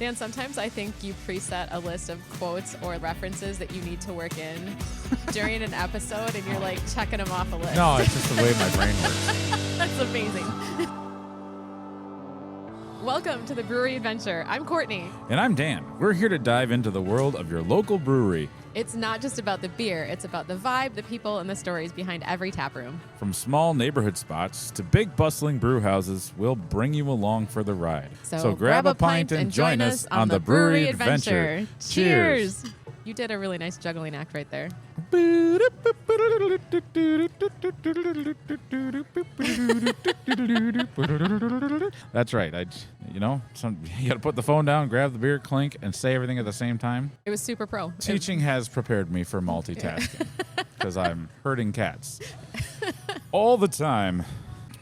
Dan, sometimes I think you preset a list of quotes or references that you need to work in during an episode, and you're like checking them off a list. No, it's just the way my brain works. That's amazing. Welcome to the Brewery Adventure. I'm Courtney. And I'm Dan. We're here to dive into the world of your local brewery. It's not just about the beer. It's about the vibe, the people, and the stories behind every tap room. From small neighborhood spots to big bustling brew houses, we'll bring you along for the ride. So grab a pint and join us on the Brewery Adventure. Cheers! You did a really nice juggling act right there. That's right. You got to put the phone down, grab the beer, clink, and say everything at the same time. It was super pro. Teaching has prepared me for multitasking because I'm herding cats all the time.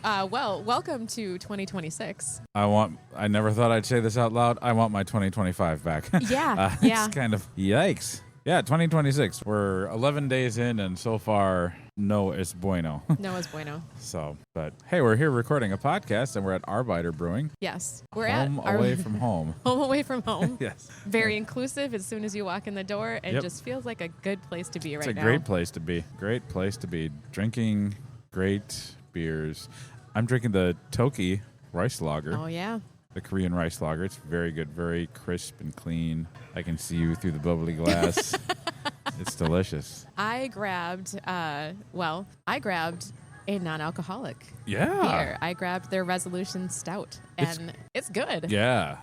Well, welcome to 2026. I never thought I'd say this out loud. I want my 2025 back. Yeah. It's kind of yikes. Yeah, 2026. We're 11 days in, and so far, no es bueno. No es bueno. So, but hey, we're here recording a podcast, and we're at Arbiter Brewing. Yes. We're home away from home. Home away from home. Yes. Very inclusive as soon as you walk in the door, and just feels like a good place to be right now. It's a great place to be. Great place to be. Drinking great beers. I'm drinking the Tokki rice lager. Oh, yeah. The Korean rice lager. It's very good, very crisp and clean. I can see you through the bubbly glass. It's delicious. I grabbed a non-alcoholic beer. I grabbed their Resolution Stout, and it's good. Yeah,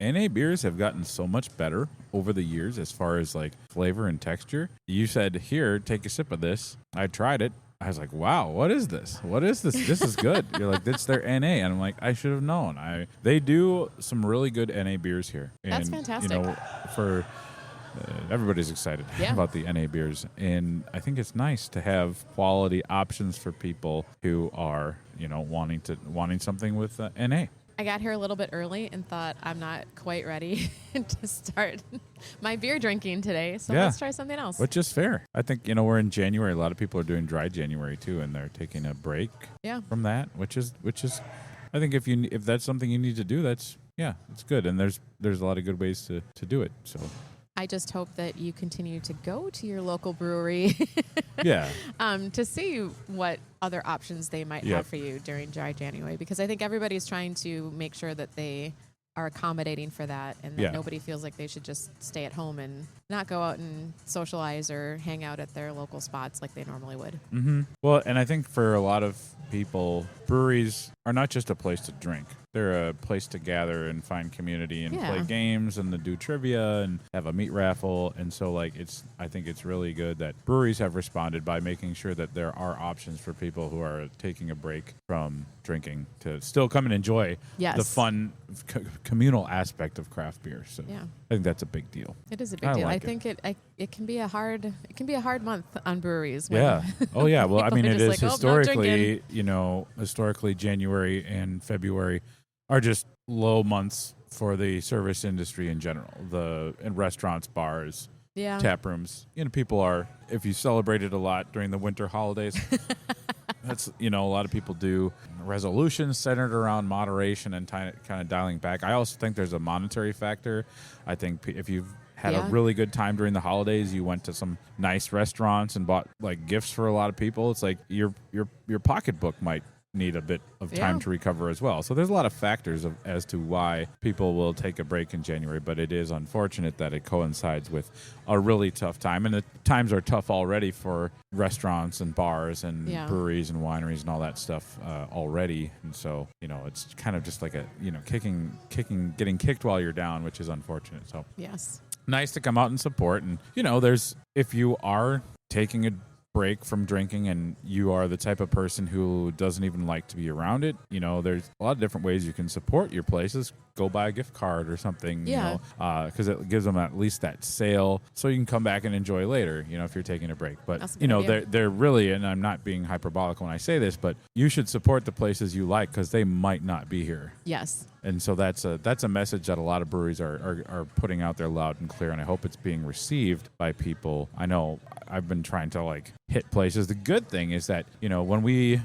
NA beers have gotten so much better over the years as far as like flavor and texture. You said, here, take a sip of this. I tried it. I was like, wow, what is this? What is this? This is good. You're like, it's their NA. And I'm like, I should have known. They do some really good NA beers here. And, that's fantastic. Everybody's excited about the NA beers. And I think it's nice to have quality options for people who are, wanting something with NA. I got here a little bit early and thought I'm not quite ready to start my beer drinking today, so let's try something else. Which is fair. I think, we're in January. A lot of people are doing dry January too, and they're taking a break from that, which is I think if that's something you need to do, it's good. And there's a lot of good ways to do it. So I just hope that you continue to go to your local brewery to see what other options they might have for you during dry January, because I think everybody's trying to make sure that they are accommodating for that, and that nobody feels like they should just stay at home and not go out and socialize or hang out at their local spots like they normally would. Mm-hmm. Well, and I think for a lot of people, breweries are not just a place to drink. They're a place to gather and find community and play games and to do trivia and have a meat raffle. And so, I think it's really good that breweries have responded by making sure that there are options for people who are taking a break from drinking to still come and enjoy the fun communal aspect of craft beer. So I think that's a big deal. It is a big deal. I think it can be a hard month on breweries. Oh yeah. Well, I mean, it is historically, no historically January and February are just low months for the service industry in general. In restaurants, bars, tap rooms. People are, if you celebrated a lot during the winter holidays, that's, a lot of people do resolutions centered around moderation and kind of dialing back. I also think there's a monetary factor. I think if you've had a really good time during the holidays, you went to some nice restaurants and bought gifts for a lot of people. It's like your pocketbook might need a bit of time to recover as well. So there's a lot of factors as to why people will take a break in January, but it is unfortunate that it coincides with a really tough time. And the times are tough already for restaurants and bars and breweries and wineries and all that stuff already. And so, it's kind of just like a, getting kicked while you're down, which is unfortunate. So nice to come out and support. And, if you are taking a break from drinking and you are the type of person who doesn't even like to be around it, there's a lot of different ways you can support your places. Go buy a gift card or something, because it gives them at least that sale so you can come back and enjoy later, if you're taking a break. But, they're really, and I'm not being hyperbolic when I say this, but you should support the places you like because they might not be here. Yes. And so that's a message that a lot of breweries are putting out there loud and clear, and I hope it's being received by people. I know I've been trying to hit places. The good thing is that, when we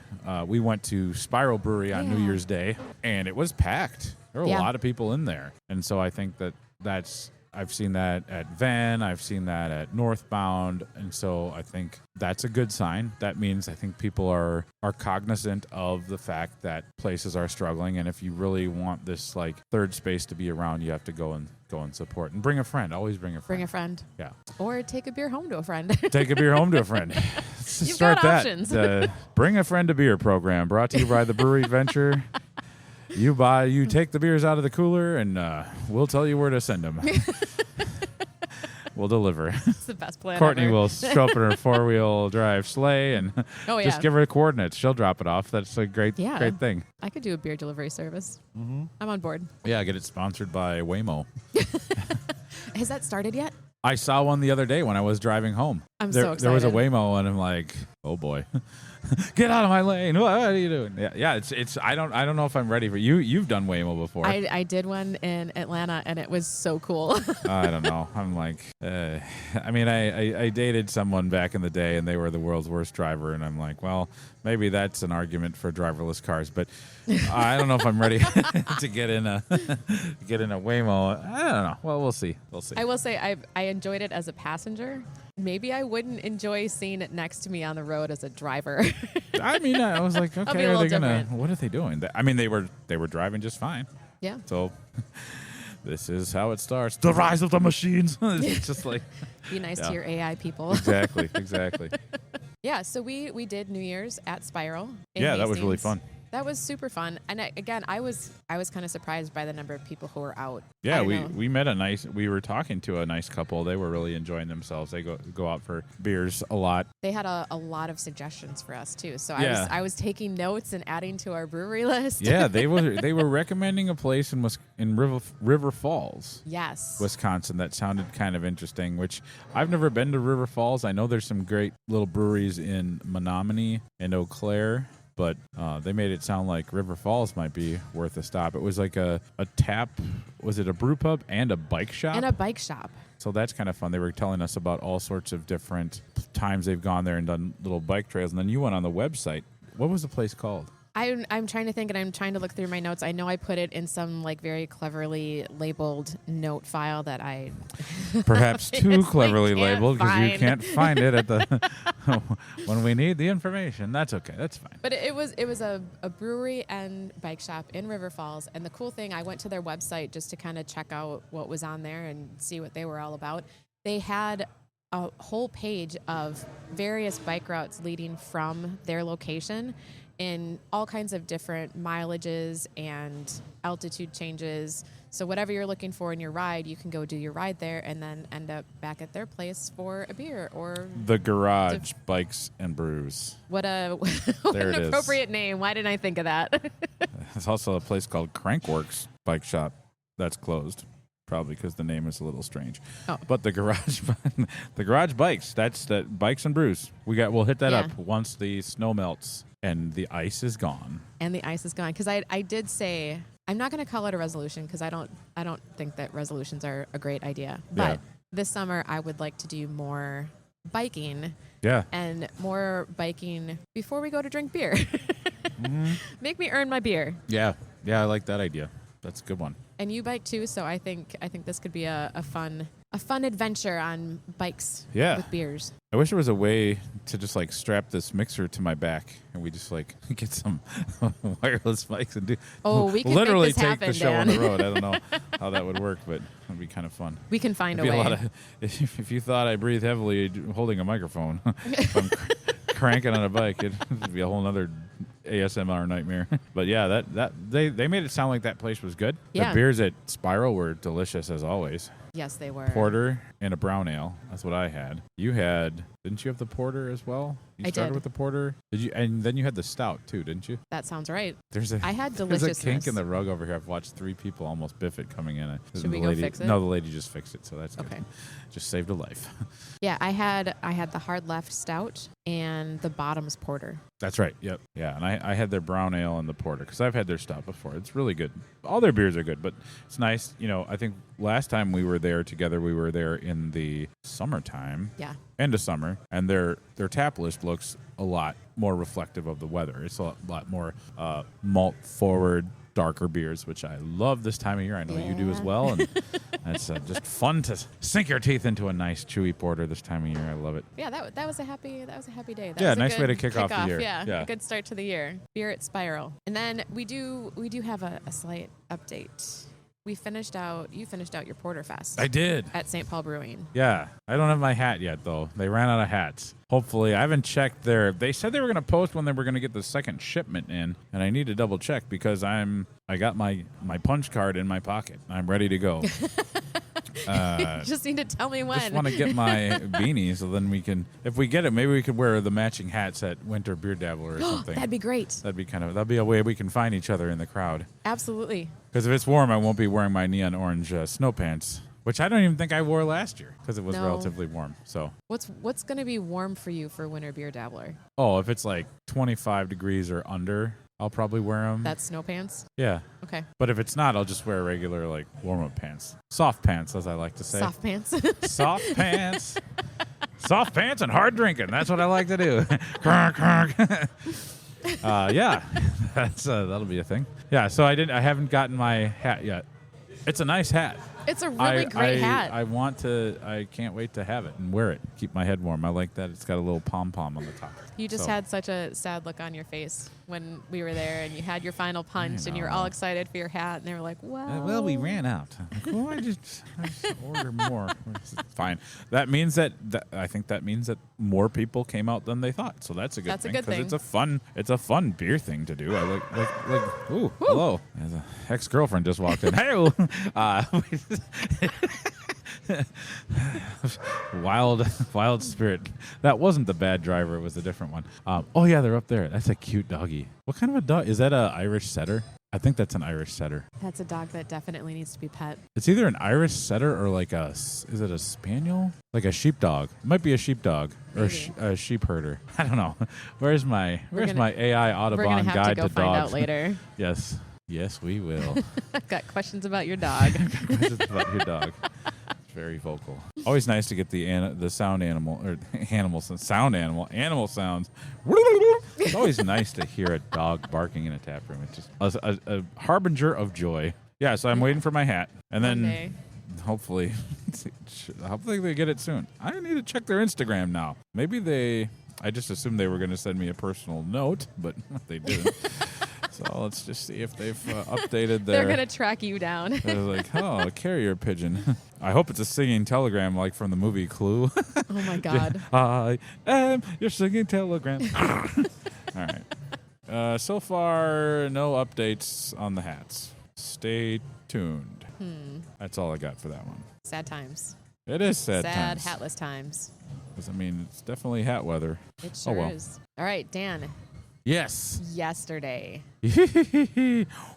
went to Spiral Brewing on New Year's Day, and it was packed. There were a lot of people in there. And so I think that's I've seen that at Van. I've seen that at Northbound. And so I think that's a good sign. That means I think people are cognizant of the fact that places are struggling. And if you really want this like third space to be around, you have to go and support. And bring a friend. Always bring a friend. Bring a friend. Yeah. Or take a beer home to a friend. Take a beer home to a friend. You've Start got that. options. Bring a friend to beer program brought to you by the Brewery Venture. You take the beers out of the cooler, and we'll tell you where to send them. We'll deliver. It's the best plan Courtney ever. will show up in her 4-wheel drive sleigh and just give her the coordinates. She'll drop it off. That's a great thing. I could do a beer delivery service. Mm-hmm. I'm on board. Yeah, get it sponsored by Waymo. Has that started yet? I saw one the other day when I was driving home. I'm so excited. There was a Waymo, and I'm like, oh boy. Get out of my lane. What are you doing? Yeah, it's I don't know if I'm ready for you. You've done Waymo before. I did one in Atlanta, and it was so cool. I don't know. I'm like, I mean, I dated someone back in the day, and they were the world's worst driver, and I'm like, well, maybe that's an argument for driverless cars, but I don't know if I'm ready to get in a Waymo. I don't know. Well, we'll see. I will say I enjoyed it as a passenger. Maybe I wouldn't enjoy seeing it next to me on the road as a driver. I mean, I was like, okay, what are they doing? I mean, they were driving just fine. Yeah. So this is how it starts. The rise of the machines. It's just like be nice to your AI people. Exactly. Yeah, so we did New Year's at Spiral. Yeah, that was really fun. That was super fun, and I was kind of surprised by the number of people who were out. Yeah, we met we were talking to a nice couple. They were really enjoying themselves. They go out for beers a lot. They had a lot of suggestions for us too. So I was taking notes and adding to our brewery list. Yeah, they were recommending a place in River Falls. Yes, Wisconsin. That sounded kind of interesting. Which I've never been to River Falls. I know there's some great little breweries in Menominee and Eau Claire. But they made it sound like River Falls might be worth a stop. It was like a tap, was it a brew pub and a bike shop? And a bike shop. So that's kind of fun. They were telling us about all sorts of different times they've gone there and done little bike trails. And then you went on the website. What was the place called? I'm trying to think, and I'm trying to look through my notes. I know I put it in some like very cleverly labeled note file that I perhaps too cleverly labeled because you can't find it at the when we need the information. That's okay. That's fine. But it was a brewery and bike shop in River Falls, and the cool thing, I went to their website just to kind of check out what was on there and see what they were all about. They had a whole page of various bike routes leading from their location in all kinds of different mileages and altitude changes. So whatever you're looking for in your ride, you can go do your ride there and then end up back at their place for a beer or... The Garage Bikes and Brews. What an appropriate name. Why didn't I think of that? There's also a place called Crankworks Bike Shop that's closed. Probably because the name is a little strange. Oh. But the Garage Bikes, that's the Bikes and Brews. We'll hit that up once the snow melts. And the ice is gone. Because I did say, I'm not going to call it a resolution because I don't think that resolutions are a great idea. But this summer I would like to do more biking. Yeah. And more biking before we go to drink beer. Mm-hmm. Make me earn my beer. Yeah. Yeah, I like that idea. That's a good one. And you bike too, so I think this could be a fun adventure on bikes with beers. I wish there was a way to just like strap this mixer to my back and we just like get some wireless mics and do. Oh, we can literally make this take happen, the show Dan. on the road. I don't know how that would work, but it would be kind of fun. We can find a way. If you thought I breathe heavily holding a microphone, if I'm cranking on a bike, it'd be a whole other ASMR nightmare. But yeah, that they made it sound like that place was good. Yeah. The beers at Spiral were delicious as always. Yes, they were. Porter and a brown ale. That's what I had. Didn't you have the porter as well? You started with the porter? Did you? And then you had the stout too, didn't you? That sounds right. I had deliciousness. There's a kink in the rug over here. I've watched 3 people almost biff it coming in. Should we go fix it? No, the lady just fixed it, so that's good. Okay. Just saved a life. Yeah, I had the hard left stout and the bottoms porter. That's right. Yep. Yeah, and I had their brown ale and the porter because I've had their stout before. It's really good. All their beers are good, but it's nice. You know, I think last time we were there together, we were there in the summertime. Yeah. End of summer, and their tap list looks a lot more reflective of the weather. It's a lot more malt forward, darker beers, which I love this time of year. I know you do as well. And it's just fun to sink your teeth into a nice chewy porter this time of year. I love it. Yeah, that was a happy day. Nice way to kick off the year. Yeah, a good start to the year. Beer at Spiral. And then we do have a slight update. You finished out your Porter Fest. I did. At St. Paul Brewing. Yeah. I don't have my hat yet, though. They ran out of hats. Hopefully. I haven't checked they said they were going to post when they were going to get the second shipment in, and I need to double check because I got my punch card in my pocket. I'm ready to go. You just need to tell me when. I just want to get my beanie so then we can, if we get it, maybe we could wear the matching hats at Winter Beer Dabbler or something. That'd be great. That'd be a way we can find each other in the crowd. Absolutely. Because if it's warm, I won't be wearing my neon orange snow pants, which I don't even think I wore last year because it was relatively warm. So what's going to be warm for you for Winter Beer Dabbler? Oh, if it's like 25 degrees or under, I'll probably wear them. That's snow pants? Yeah. Okay. But if it's not, I'll just wear regular, like, warm-up pants. Soft pants, as I like to say. Soft pants. Soft pants. Soft pants and hard drinking. That's what I like to do. Yeah. That'll be a thing. Yeah, so I haven't gotten my hat yet. It's a nice hat. It's a really great hat. I can't wait to have it and wear it. Keep my head warm. I like that. It's got a little pom-pom on the top. You just had such a sad look on your face when we were there and you had your final punch and you were all excited for your hat and they were like, wow. Well, we ran out. Like, well, I just order more. Fine. That means that I think that means that more people came out than they thought. So that's a good thing. Because it's a fun beer thing to do. I like ooh, hello. As an ex-girlfriend just walked in. Hey, wild spirit. That wasn't the bad driver. It was a different one. Oh yeah, they're up there. That's a cute doggy. What kind of a dog is that? A Irish setter? I think that's an Irish setter. That's a dog that definitely needs to be pet. It's either an Irish setter or like is it a spaniel? Like a sheepdog. It might be a sheepdog or a sheep herder. I don't know. Where's my AI Audubon guide to dogs? We're gonna have to go find out later. Yes, we will. I've got questions about your dog. Questions about your dog. Very vocal. Always nice to get the sound animal sounds. It's always nice to hear a dog barking in a tap room. It's just a harbinger of joy. Yeah, so I'm waiting for my hat, and then hopefully they get it soon. I need to check their Instagram now. Maybe I just assumed they were going to send me a personal note, but they didn't. So let's just see if they've updated their... They're going to track you down. They're like, a carrier pigeon. I hope it's a singing telegram like from the movie Clue. Oh, my God. I am your singing telegram. All right. So far, no updates on the hats. Stay tuned. That's all I got for that one. Sad times. It is sad times. Sad, hatless times. Because, it's definitely hat weather. It sure is. All right, Dan. Yes. Yesterday.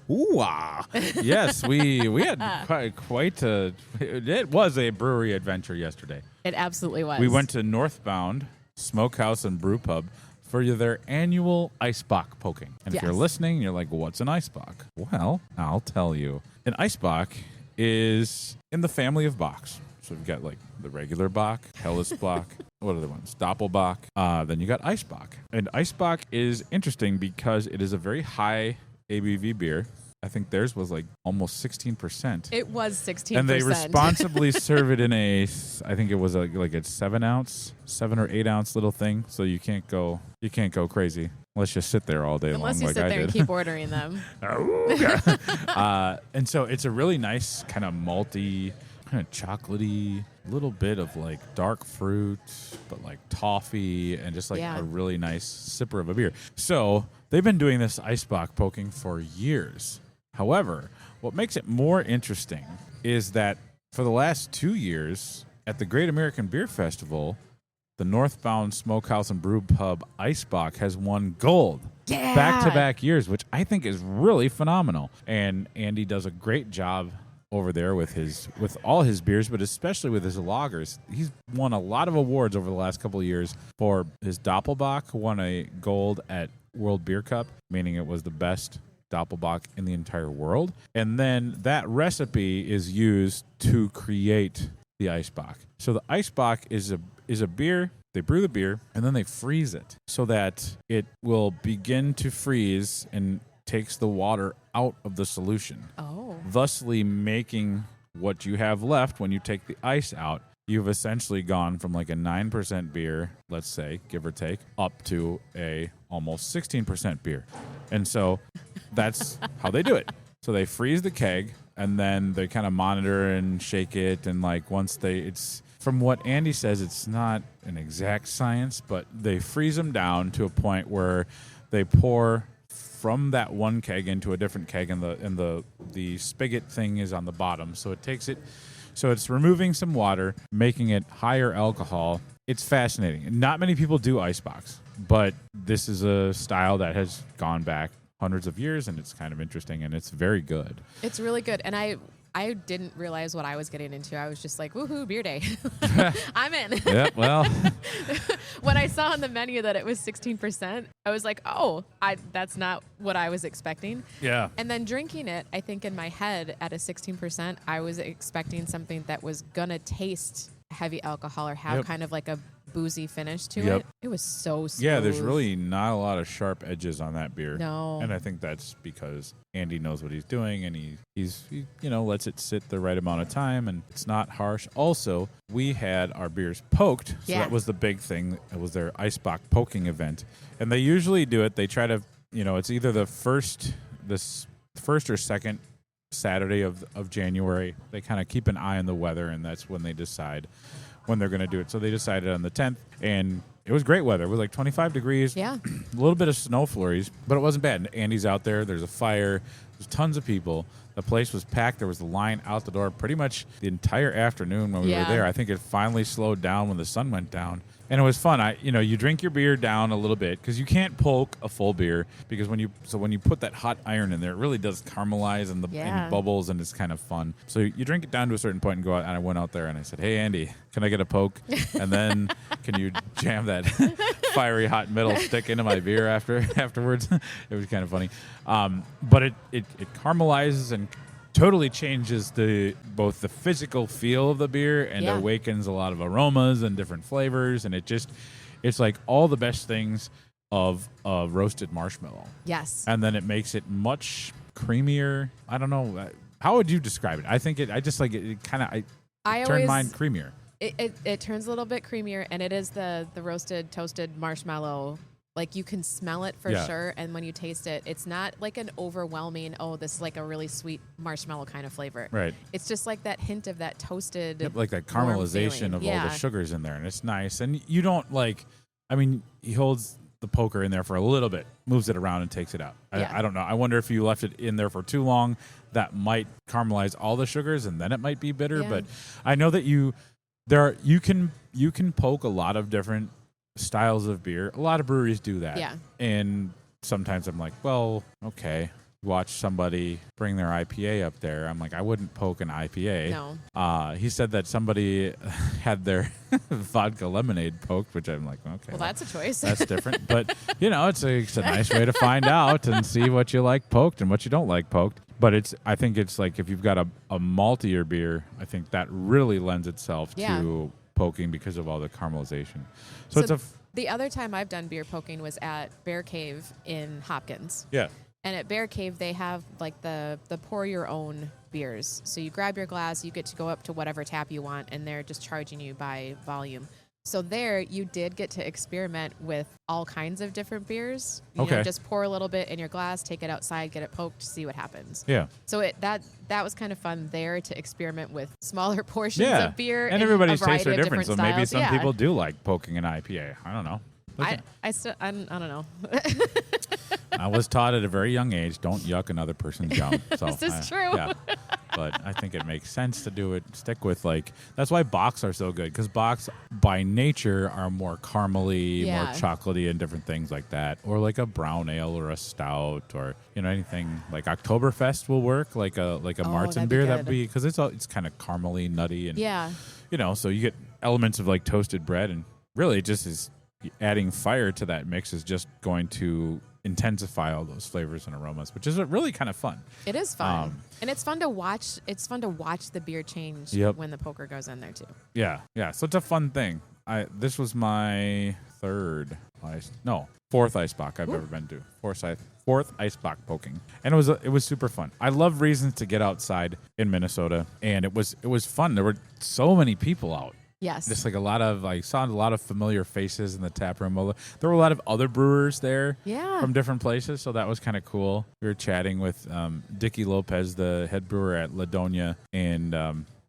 Ooh-ah. Yes, we had quite a... It was a brewery adventure yesterday. It absolutely was. We went to Northbound Smokehouse and Brewpub for their annual Eisbock poking. And if you're listening, you're like, what's an Eisbock? Well, I'll tell you. An Eisbock is in the family of bocks. So we've got like the regular Bock, Hellesbock, what are the ones? Doppelbock. Then you got Eisbock. And Eisbock is interesting because it is a very high ABV beer. I think theirs was like almost 16%. It was 16%. And they responsibly serve it in I think it was like a 7 or 8 ounce little thing. So you can't go crazy. Unless you sit there all day long like I did. Unless you sit there and keep ordering them. And so it's a really nice kind of malty, kind of chocolatey, little bit of like dark fruit, but like toffee and just like a really nice sipper of a beer. So they've been doing this Eisbock poking for years. However, what makes it more interesting is that for the last 2 years at the Great American Beer Festival, the Northbound Smokehouse and Brewpub Eisbock has won gold back-to-back years, which I think is really phenomenal. And Andy does a great job over there with all his beers, but especially with his lagers. He's won a lot of awards over the last couple of years for his Doppelbock, won a gold at World Beer Cup, meaning it was the best Doppelbock in the entire world. And then that recipe is used to create the Eisbock. So the Eisbock is a beer. They brew the beer and then they freeze it so that it will begin to freeze and takes the water out of the solution. Oh. Thusly making what you have left when you take the ice out. You've essentially gone from like a 9% beer, let's say, give or take, up to a almost 16% beer. And so that's how they do it. So they freeze the keg, and then they kind of monitor and shake it. And like once it's from what Andy says, it's not an exact science, but they freeze them down to a point where they pour from that one keg into a different keg, and the spigot thing is on the bottom. So it takes it. So it's removing some water, making it higher alcohol. It's fascinating. Not many people do Eisbock, but this is a style that has gone back hundreds of years, and it's kind of interesting, and it's very good. It's really good. And I didn't realize what I was getting into. I was just like, woohoo, beer day. I'm in. Yeah, well. When I saw on the menu that it was 16%, I was like, oh, that's not what I was expecting. Yeah. And then drinking it, I think in my head at a 16%, I was expecting something that was going to taste heavy alcohol or have kind of like a boozy finish to it. It was so smooth. Yeah, there's really not a lot of sharp edges on that beer. No. And I think that's because Andy knows what he's doing, and he lets it sit the right amount of time, and it's not harsh. Also, we had our beers poked, so that was the big thing. It was their Eisbock poking event. And they usually do it. They try to, it's either the first or second Saturday of January. They kind of keep an eye on the weather, and that's when they decide when they're going to do it. So they decided on the 10th, and it was great weather. It was like 25 degrees. Yeah. A little bit of snow flurries, but it wasn't bad. Andy's out there. There's a fire. There's tons of people. The place was packed. There was a line out the door pretty much the entire afternoon when we were there. I think it finally slowed down when the sun went down. And it was fun. You drink your beer down a little bit because you can't poke a full beer because when you put that hot iron in there, it really does caramelize and and bubbles, and it's kind of fun. So you drink it down to a certain point and go out. And I went out there and I said, "Hey Andy, can I get a poke? And then can you jam that fiery hot metal stick into my beer afterwards?" It was kind of funny, but it caramelizes and totally changes both the physical feel of the beer and awakens a lot of aromas and different flavors, and it's like all the best things of roasted marshmallow. Yes. And then it makes it much creamier. I don't know. How would you describe it? I think I just like it kind of I turn mine creamier. It turns a little bit creamier, and it is the roasted toasted marshmallow. Like you can smell it for sure, and when you taste it, it's not like an overwhelming, this is like a really sweet marshmallow kind of flavor. Right. It's just like that hint of that toasted, like that caramelization of all the sugars in there, and it's nice. And you don't he holds the poker in there for a little bit, moves it around, and takes it out. I don't know. I wonder if you left it in there for too long, that might caramelize all the sugars, and then it might be bitter. Yeah. But I know that you can poke a lot of different styles of beer. A lot of breweries do that. Yeah. And sometimes I'm like, well, okay. Watch somebody bring their IPA up there. I'm like, I wouldn't poke an IPA. No. He said that somebody had their vodka lemonade poked, which I'm like, okay. Well, that's a choice. That's different. But, it's a nice way to find out and see what you like poked and what you don't like poked. But I think it's like if you've got a maltier beer, I think that really lends itself to poking because of all the caramelization. So the other time I've done beer poking was at Bear Cave in Hopkins. Yeah. And at Bear Cave, they have like the pour your own beers. So you grab your glass, you get to go up to whatever tap you want, and they're just charging you by volume. So there, you did get to experiment with all kinds of different beers. You know, just pour a little bit in your glass, take it outside, get it poked, see what happens. Yeah. So that was kind of fun there to experiment with smaller portions of beer. And everybody's tastes are different. So styles. Maybe some people do like poking an IPA. I don't know. I don't know. I was taught at a very young age, don't yuck another person's yum. So, this is true. Yeah. But I think it makes sense to do it. Stick with that's why bocks are so good, because bocks by nature are more caramely, more chocolatey, and different things like that. Or like a brown ale or a stout, or anything like Oktoberfest will work. Like a Marzen beer, that'd be because it's kind of caramely, nutty, and so you get elements of like toasted bread, and really it just is adding fire to that mix is just going to intensify all those flavors and aromas, which is really kind of fun. It is fun. And it's fun to watch. It's fun to watch the beer change when the poker goes in there too. Yeah. Yeah. So it's a fun thing. This was my fourth Eisbock I've ever been to. Fourth 4th Eisbock poking, and it was super fun. I love reasons to get outside in Minnesota, and it was fun. There were so many people out. Yes. Just like I saw a lot of familiar faces in the tap room. There were a lot of other brewers there from different places, so that was kind of cool. We were chatting with Dickie Lopez, the head brewer at Ladonia, and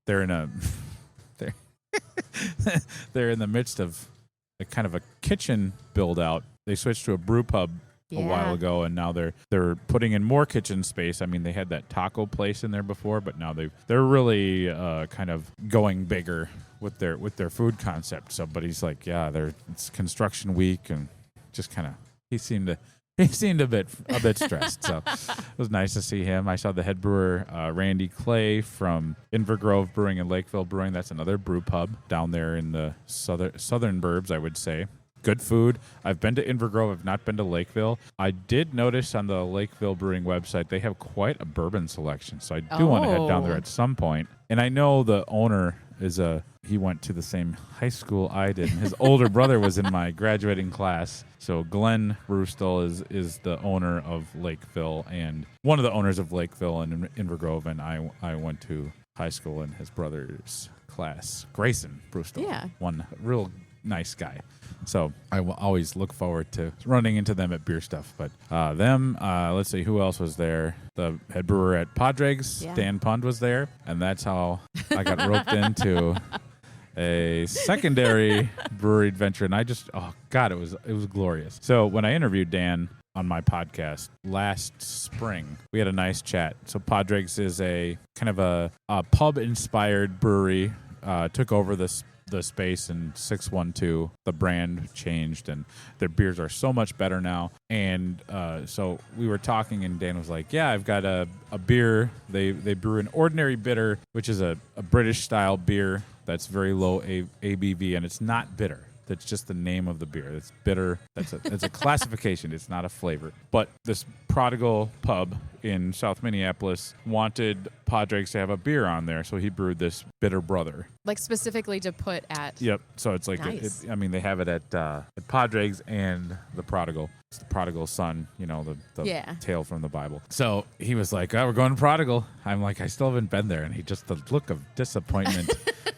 they're in they're in the midst of a kind of a kitchen build out. They switched to a brew pub a while ago, and now they're putting in more kitchen space. I mean, they had that taco place in there before, but now they're really kind of going bigger with their food concept. So, but he's like, it's construction week, and just kind of he seemed a bit stressed. So it was nice to see him. I saw the head brewer Randy Clay from Invergrove Brewing and Lakeville Brewing. That's another brew pub down there in the southern burbs, I would say. Good food. I've been to Invergrove. I've not been to Lakeville. I did notice on the Lakeville Brewing website they have quite a bourbon selection, so I do want to head down there at some point. And I know the owner he went to the same high school I did, and his older brother was in my graduating class. So Glenn Roostel is the owner of Lakeville, and one of the owners of Lakeville and Invergrove, and I went to high school in his brother's class. Grayson Roostel, one real nice guy. So I will always look forward to running into them at beer stuff. But let's see, who else was there? The head brewer at Padregs, Dan Pund, was there. And that's how I got roped into a secondary brewery adventure. And it was glorious. So when I interviewed Dan on my podcast last spring, we had a nice chat. So Padregs is a kind of a pub-inspired brewery, took over the space in 612. The brand changed, and their beers are so much better now. And so we were talking, and Dan was like, I've got a beer. They brew an ordinary bitter, which is a British style beer that's very low ABV, and it's not bitter. That's just the name of the beer. It's bitter. It's a classification. It's not a flavor. But this Prodigal pub in South Minneapolis wanted Padregs to have a beer on there, so he brewed this Bitter Brother. Like specifically to put at... Yep. So it's like, nice. They have it at Padregs and the Prodigal. It's the prodigal son, the tale from the Bible. So he was like, we're going to Prodigal. I'm like, I still haven't been there. And the look of disappointment,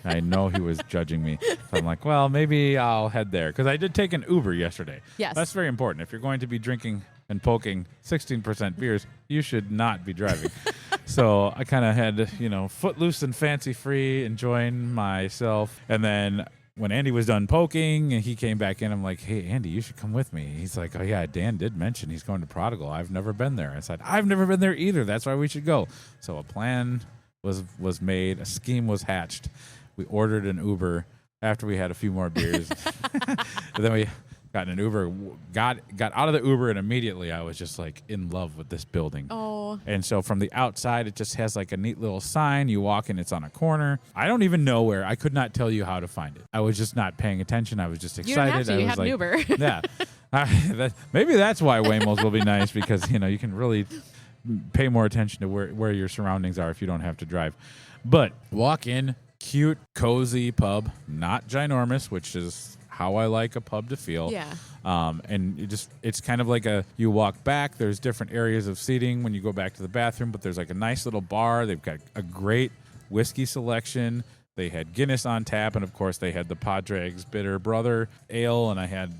I know he was judging me. So I'm like, well, maybe I'll head there. Because I did take an Uber yesterday. Yes. That's very important. If you're going to be drinking and poking 16% beers, you should not be driving. So I kind of had, footloose and fancy-free, enjoying myself. And then when Andy was done poking and he came back in, I'm like, hey, Andy, you should come with me. He's like, oh, yeah, Dan did mention he's going to Prodigal. I've never been there. I said, I've never been there either. That's why we should go. So a plan was made. A scheme was hatched. We ordered an Uber after we had a few more beers. And then we got in an Uber, got out of the Uber, and immediately I was just like in love with this building. Oh. And so from the outside, it just has like a neat little sign. You walk in, it's on a corner. I don't even know where. I could not tell you how to find it. I was just not paying attention. I was just excited. You don't have to. You have an Uber. Yeah. Maybe that's why Waymo's will be nice, because you can really pay more attention to where your surroundings are if you don't have to drive. But walk in, cute, cozy pub, not ginormous, which is how I like a pub to feel. Yeah. And it's kind of like you walk back, there's different areas of seating when you go back to the bathroom, but there's like a nice little bar. They've got a great whiskey selection. They had Guinness on tap, and of course they had the Padregs Bitter Brother Ale, and I had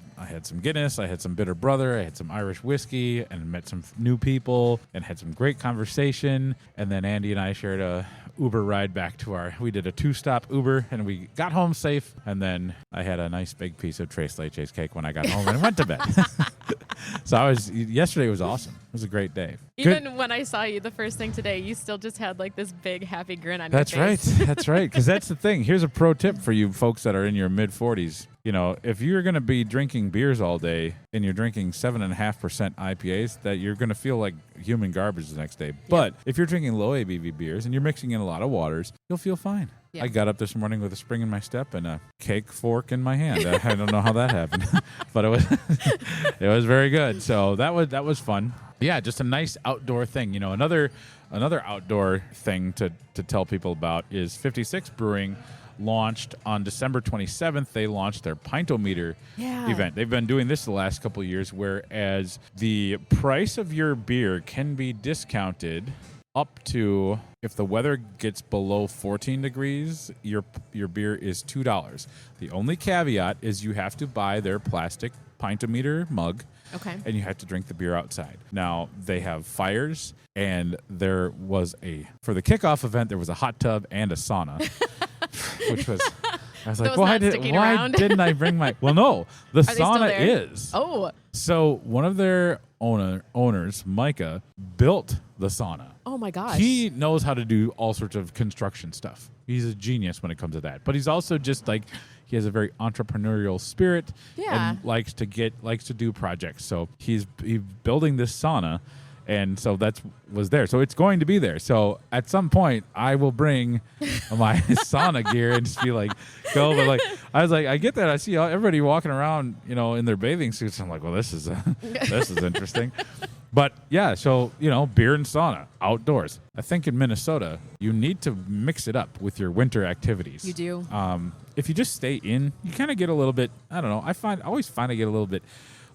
some Guinness, I had some Bitter Brother, I had some Irish whiskey, and met some new people, and had some great conversation. And then Andy and I shared a Uber ride back to we did a 2-stop Uber, and we got home safe. And then I had a nice big piece of Tres Leches cake when I got home and went to bed. So yesterday was awesome. It was a great day. Even when I saw you the first thing today, you still just had like this big happy grin on your face. That's right. Because that's the thing. Here's a pro tip for you folks that are in your mid-40s. If you're going to be drinking beers all day and you're drinking 7.5% IPAs, that you're going to feel like human garbage the next day. Yep. But if you're drinking low ABV beers and you're mixing in a lot of waters, you'll feel fine. Yep. I got up this morning with a spring in my step and a cake fork in my hand. I don't know how that happened, but it was very good. So that was fun. Yeah, just a nice outdoor thing. Another Another outdoor thing to tell people about is 56 Brewing launched on December 27th. They launched their Pintometer event. They've been doing this the last couple of years, whereas the price of your beer can be discounted up to, if the weather gets below 14 degrees, your beer is $2. The only caveat is you have to buy their plastic Pintometer mug. Okay. And you have to drink the beer outside. Now, they have fires, and there was for the kickoff event, there was a hot tub and a sauna, which was, I was like, why didn't I bring my, well, no, the sauna is. Oh. So one of their owners, Micah, built the sauna. Oh, my gosh. He knows how to do all sorts of construction stuff. He's a genius when it comes to that. But he's also just like, he has a very entrepreneurial spirit and likes to do projects. So he's building this sauna, and so was there. So it's going to be there. So at some point, I will bring my sauna gear and just be like, go. But like, I was like, I get that. I see everybody walking around, in their bathing suits. I'm like, well, this is interesting. But yeah, so, beer and sauna outdoors. I think in Minnesota, you need to mix it up with your winter activities. You do. If you just stay in, you kind of get a little bit, I don't know, I always find I get a little bit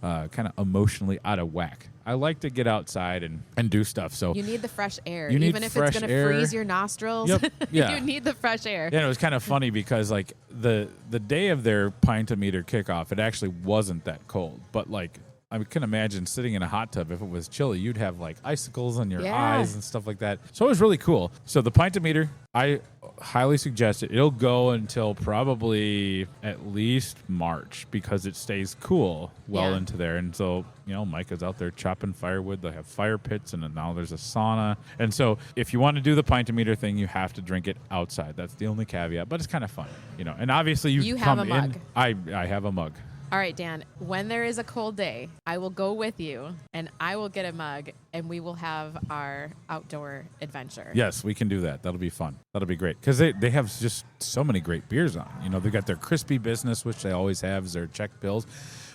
kind of emotionally out of whack. I like to get outside and do stuff. So you need the fresh air. Even if it's going to freeze your nostrils, yeah. You need the fresh air. Yeah, it was kind of funny because like the day of their Pintometer kickoff, it actually wasn't that cold. But like, I can imagine sitting in a hot tub. If it was chilly, you'd have like icicles on your eyes and stuff like that. So it was really cool. So the Pintometer, I highly suggest it. It'll go until probably at least March because it stays cool into there. And so, Micah's out there chopping firewood. They have fire pits, and now there's a sauna. And so if you want to do the Pintometer thing, you have to drink it outside. That's the only caveat, but it's kind of fun, And obviously you come have a mug. in. I have a mug. All right, Dan, when there is a cold day, I will go with you, and I will get a mug, and we will have our outdoor adventure. Yes, we can do that. That'll be fun. That'll be great. Because they have just so many great beers on. They've got their crispy business, which they always have as their Czech bills.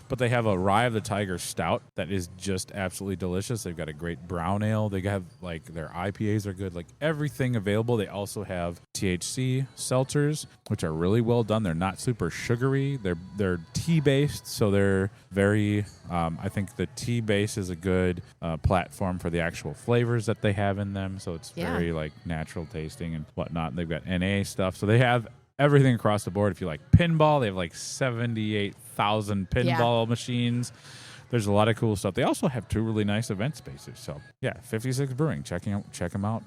But they have a Rye of the Tiger Stout that is just absolutely delicious. They've got a great brown ale. They have, their IPAs are good. Everything available. They also have THC seltzers, which are really well done. They're not super sugary. They're tea-based, so they're very, I think the tea base is a good platform for the actual flavors that they have in them. So it's very, natural tasting and whatnot. They've got NA stuff. So they have everything across the board. If you like pinball, they have 78,000 pinball machines. There's a lot of cool stuff. They also have 2 really nice event spaces. So yeah, 56 Brewing. Check them out.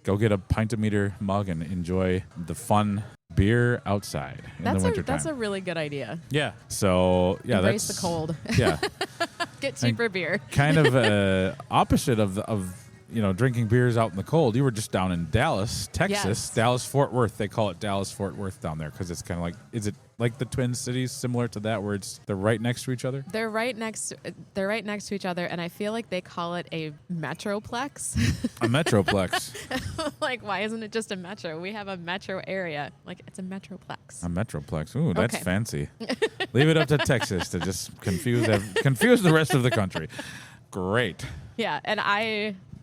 Go get a Pintometer mug and enjoy the fun beer outside in the wintertime. That's a really good idea. Yeah. So yeah, embrace the cold. Yeah. Get cheaper beer. Kind of opposite of drinking beers out in the cold. You were just down in Dallas, Texas. Yes. Dallas-Fort Worth. They call it Dallas-Fort Worth down there because it's kind of is it like the Twin Cities, similar to that, where they're right next to each other? They're right next to each other, and I feel like they call it a metroplex. A metroplex. Why isn't it just a metro? We have a metro area. It's a metroplex. A metroplex. Ooh, that's fancy. Leave it up to Texas to just confuse the rest of the country. Great. Yeah, and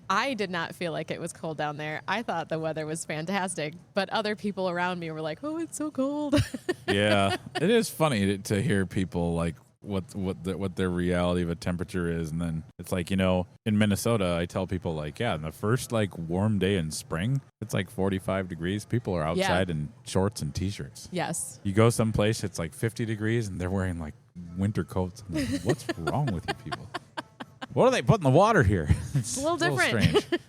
I did not feel like it was cold down there. I thought the weather was fantastic, but other people around me were like, "Oh, it's so cold." Yeah, it is funny to hear people what their reality of a temperature is, and then it's in Minnesota, I tell people in the first warm day in spring, it's 45 degrees. People are outside in shorts and t-shirts. Yes. You go someplace, it's 50 degrees, and they're wearing winter coats. I'm like, what's wrong with you people? What do they put in the water here? It's a little different. Strange.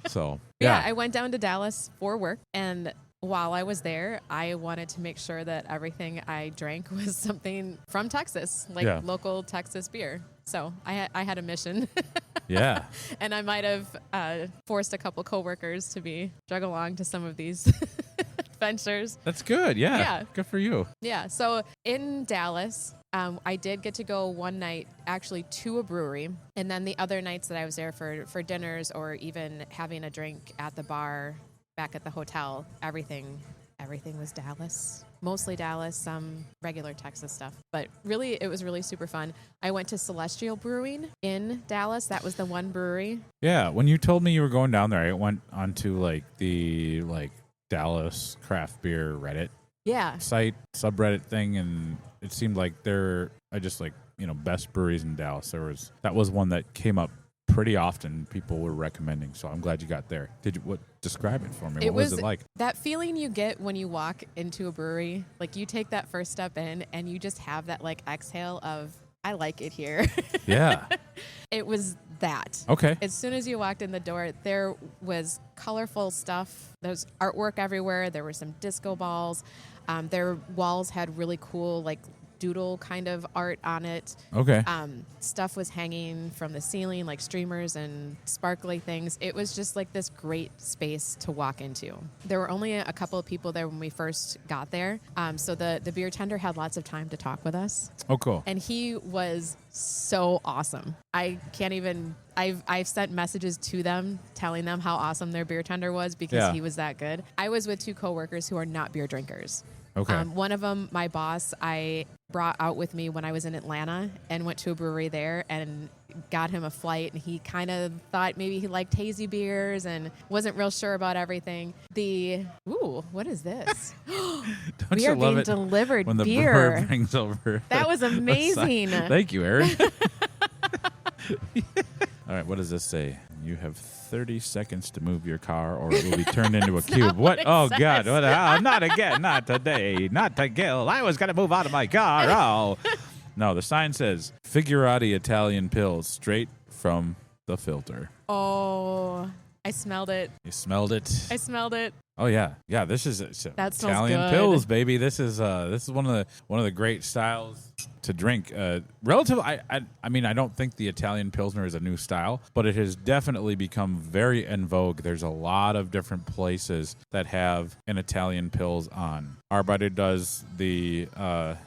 So, yeah, I went down to Dallas for work, and while I was there, I wanted to make sure that everything I drank was something from Texas, local Texas beer. So I had a mission. Yeah. And I might have forced a couple coworkers to drug along to some of these adventures. That's good. Yeah. Good for you. Yeah. So in Dallas, I did get to go one night actually to a brewery, and then the other nights that I was there for dinners or even having a drink at the bar back at the hotel, everything everything was Dallas. Mostly Dallas, some regular Texas stuff. But really, it was really super fun. I went to Celestial Brewing in Dallas. That was the one brewery. Yeah, when you told me you were going down there, I went onto the Dallas craft beer Reddit site, subreddit thing, and it seemed like best breweries in Dallas. That was one that came up pretty often. People were recommending, so I'm glad you got there. Describe it for me? What was it like? That feeling you get when you walk into a brewery, like you take that first step in and you just have that like exhale of, I like it here. Yeah. It was that. Okay. As soon as you walked in the door, there was colorful stuff. There's artwork everywhere. There were some disco balls. Their walls had really cool like doodle kind of art on it. Okay. Stuff was hanging from the ceiling, like streamers and sparkly things. It was just like this great space to walk into. There were only a couple of people there when we first got there. So the beer tender had lots of time to talk with us. Oh, cool. And he was so awesome. I can't even... I've sent messages to them telling them how awesome their beer tender was because he was that good. I was with 2 coworkers who are not beer drinkers. Okay. One of them, my boss, I brought out with me when I was in Atlanta and went to a brewery there and got him a flight. And he kind of thought maybe he liked hazy beers and wasn't real sure about everything. What is this? We are being delivered when the beer. brewer brings over. That was amazing. Thank you, Aaron. All right, what does this say? You have 30 seconds to move your car or it will be turned into a cube. What? Oh, says. God. Not again. Not today. Not to Gil. I was going to move out of my car. Oh. No, the sign says Figurati Italian Pills straight from the filter. Oh, I smelled it. You smelled it? I smelled it. Oh yeah, yeah. This is that Italian Pills, baby. This is one of the great styles to drink. Relative, I mean, I don't think the Italian Pilsner is a new style, but it has definitely become very en vogue. There's a lot of different places that have an Italian Pils on. Arbeiter does their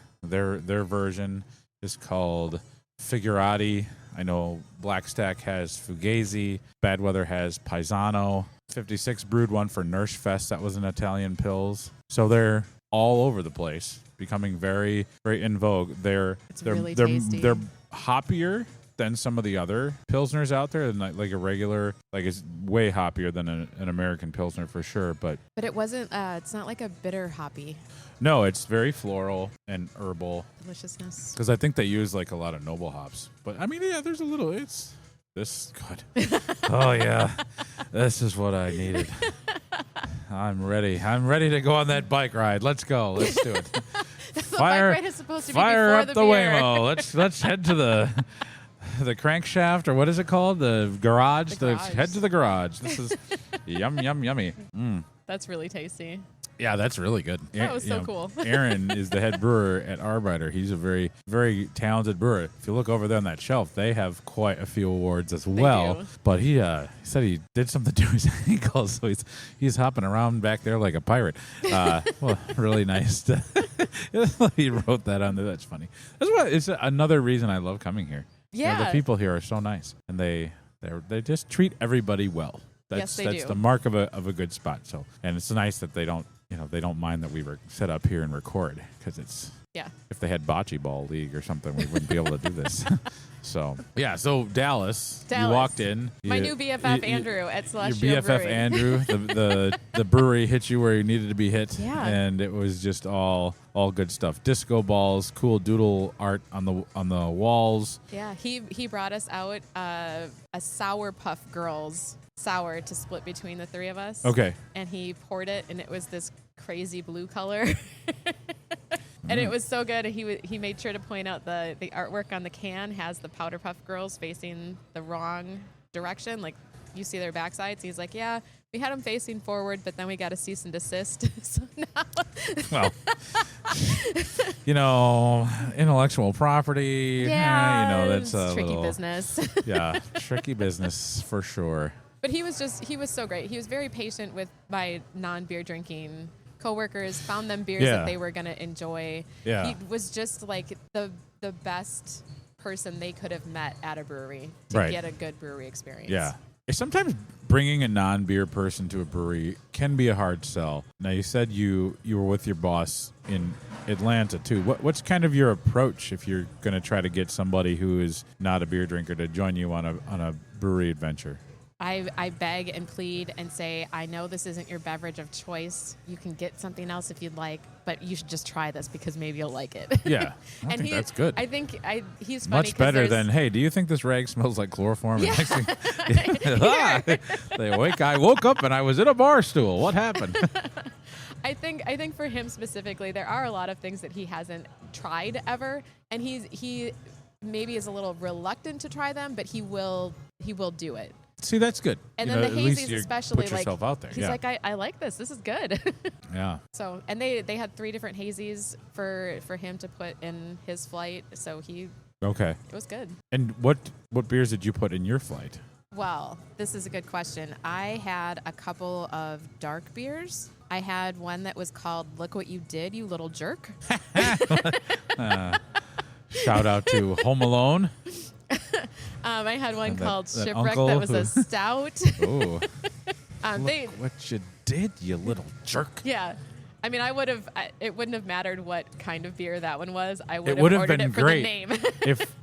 version is called Figurati. I know Black Stack has Fugazi. Bad Weather has Paisano. 56 brewed one for Nurse Fest. That was an Italian Pils. So they're all over the place, becoming very, very in vogue. They're tasty. They're hoppier than some of the other Pilsners out there. And like a regular, like it's way hoppier than an American Pilsner for sure. But it wasn't, it's not like a bitter hoppy. No, it's very floral and herbal. Deliciousness. Because I think they use like a lot of noble hops. But I mean, yeah, there's a little, this is good. Oh, yeah. This is what I needed. I'm ready. I'm ready to go on that bike ride. Let's go. Let's do it. The bike ride is supposed to be fire before up the the beer. Waymo. Let's head to the crankshaft, or what is it called? The garage. Let's head to the garage. This is yummy. Mm. That's really tasty. Yeah, that's really good. That was so cool. Aaron is the head brewer at Arbeiter. He's a very, very talented brewer. If you look over there on that shelf, they have quite a few awards as well. Do. But he said he did something to his ankle, so he's hopping around back there like a pirate. Well, really nice. He wrote that on there. That's funny. It's another reason I love coming here. Yeah, the people here are so nice, and they just treat everybody well. That's the mark of a good spot. So, and it's nice that they don't mind that we were set up here and record, because it's if they had bocce ball league or something, we wouldn't be able to do this. So Dallas, you walked in. My new BFF Andrew at Celestial Your BFF Brewing. Andrew, the brewery hit you where you needed to be hit, and it was just all good stuff. Disco balls, cool doodle art on the walls. Yeah, he brought us out a Sour Puff Girls sour to split between the 3 of us. Okay. And he poured it, and it was this crazy blue color. And it was so good. He made sure to point out the artwork on the can has the Powder Puff Girls facing the wrong direction. Like, you see their backsides. He's like, yeah, we had them facing forward, but then we got a cease and desist. So now... Well, intellectual property. Yeah, that's a tricky business. Yeah, tricky business for sure. But he was so great. He was very patient with my non-beer drinking coworkers, found them beers that they were going to enjoy. Yeah. He was just like the best person they could have met at a brewery to get a good brewery experience. Yeah. Sometimes bringing a non-beer person to a brewery can be a hard sell. Now, you said you were with your boss in Atlanta, too. What's kind of your approach if you're going to try to get somebody who is not a beer drinker to join you on a brewery adventure? I beg and plead and say, I know this isn't your beverage of choice. You can get something else if you'd like, but you should just try this because maybe you'll like it. Yeah, I think that's good. I think he's funny. Much better than, hey, do you think this rag smells like chloroform? Yeah. I woke up and I was in a bar stool. What happened? I think for him specifically, there are a lot of things that he hasn't tried ever, and he maybe is a little reluctant to try them, but he will do it. See, that's good. And then the hazies especially, put yourself out there. He's like, I like this. This is good. Yeah. So, and they had 3 different hazies for him to put in his flight. So it was good. And what beers did you put in your flight? Well, this is a good question. I had a couple of dark beers. I had one that was called "Look What You Did, You Little Jerk." Shout out to Home Alone. I had one called Shipwreck that was a stout. Ooh. Look what you did, you little jerk. Yeah. I mean, it wouldn't have mattered what kind of beer that one was. I would have ordered it for the name.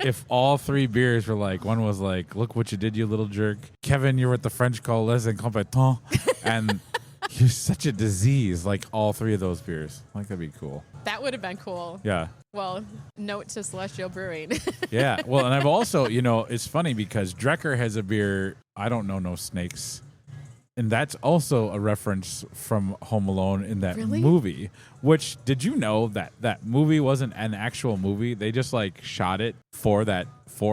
if all 3 beers were like, one was like, look what you did, you little jerk. Kevin, you're with the French call Les Incompetents. And you're such a disease, like all 3 of those beers. Like, that'd be cool. That would have been cool. Yeah. Well, note to Celestial Brewing. Yeah. Well, and I've also, it's funny because Drecker has a beer, I don't know, no snakes. And that's also a reference from Home Alone in that movie. Which, did you know that movie wasn't an actual movie? They just like shot it for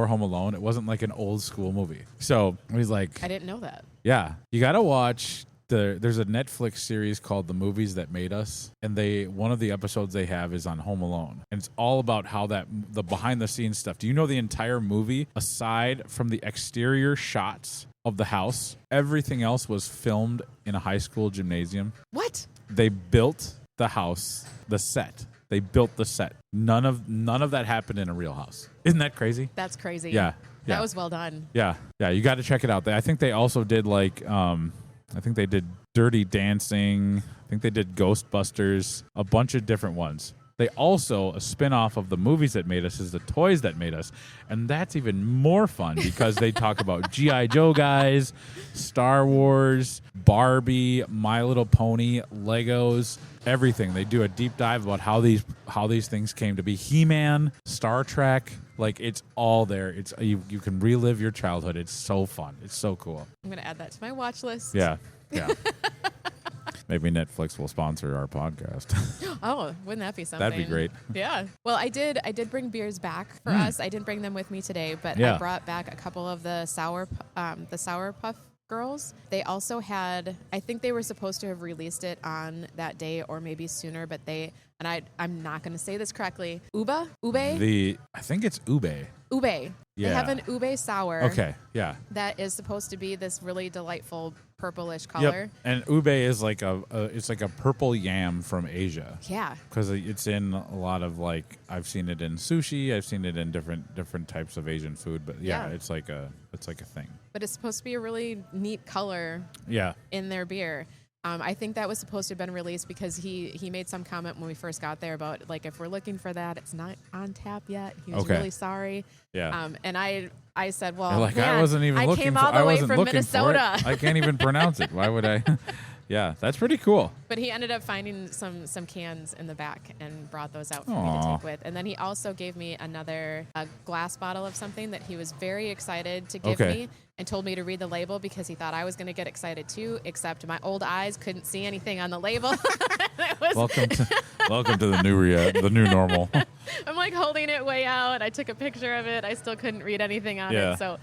Home Alone. It wasn't like an old school movie. So he's like, I didn't know that. Yeah, you got to watch. There's a Netflix series called The Movies That Made Us, and one of the episodes they have is on Home Alone, and it's all about how the behind the scenes stuff. Do you know the entire movie, aside from the exterior shots of the house, everything else was filmed in a high school gymnasium? What? They built the house, the set. They built the set. None of that happened in a real house. Isn't that crazy? That's crazy. Yeah. That was well done. Yeah. You got to check it out. I think they also did I think they did Dirty Dancing. I think they did Ghostbusters, a bunch of different ones. They also, a spinoff of The Movies That Made Us is The Toys That Made Us. And that's even more fun because they talk about G.I. Joe guys, Star Wars, Barbie, My Little Pony, Legos, everything. They do a deep dive about how these things came to be. He-Man, Star Trek, like it's all there. It's you can relive your childhood. It's so fun. It's so cool. I'm going to add that to my watch list. Yeah. Maybe Netflix will sponsor our podcast. Oh, wouldn't that be something? That'd be great. Yeah. Well, I did bring beers back for us. I didn't bring them with me today, but I brought back a couple of the Sour Puff Girls. They also had, I think they were supposed to have released it on that day or maybe sooner, but I'm not going to say this correctly. Ube? I think it's Ube. Yeah. They have an Ube sour. Okay, yeah. That is supposed to be this really delightful purplish color. Yep. And ube is like it's like a purple yam from Asia. Yeah. Because it's in a lot of I've seen it in sushi. I've seen it in different types of Asian food. But yeah. it's like a thing. But it's supposed to be a really neat color. Yeah. In their beer. I think that was supposed to have been released because he made some comment when we first got there about if we're looking for that, it's not on tap yet. He was really sorry. Yeah. And I said, well, I wasn't even looking came for it. all the way from Minnesota. I can't even pronounce it. Why would I? Yeah, that's pretty cool. But he ended up finding some cans in the back and brought those out for me to take with. And then he also gave me a glass bottle of something that he was very excited to give me and told me to read the label because he thought I was going to get excited too, except my old eyes couldn't see anything on the label. Welcome to the new normal. I'm holding it way out. I took a picture of it. I still couldn't read anything on it. So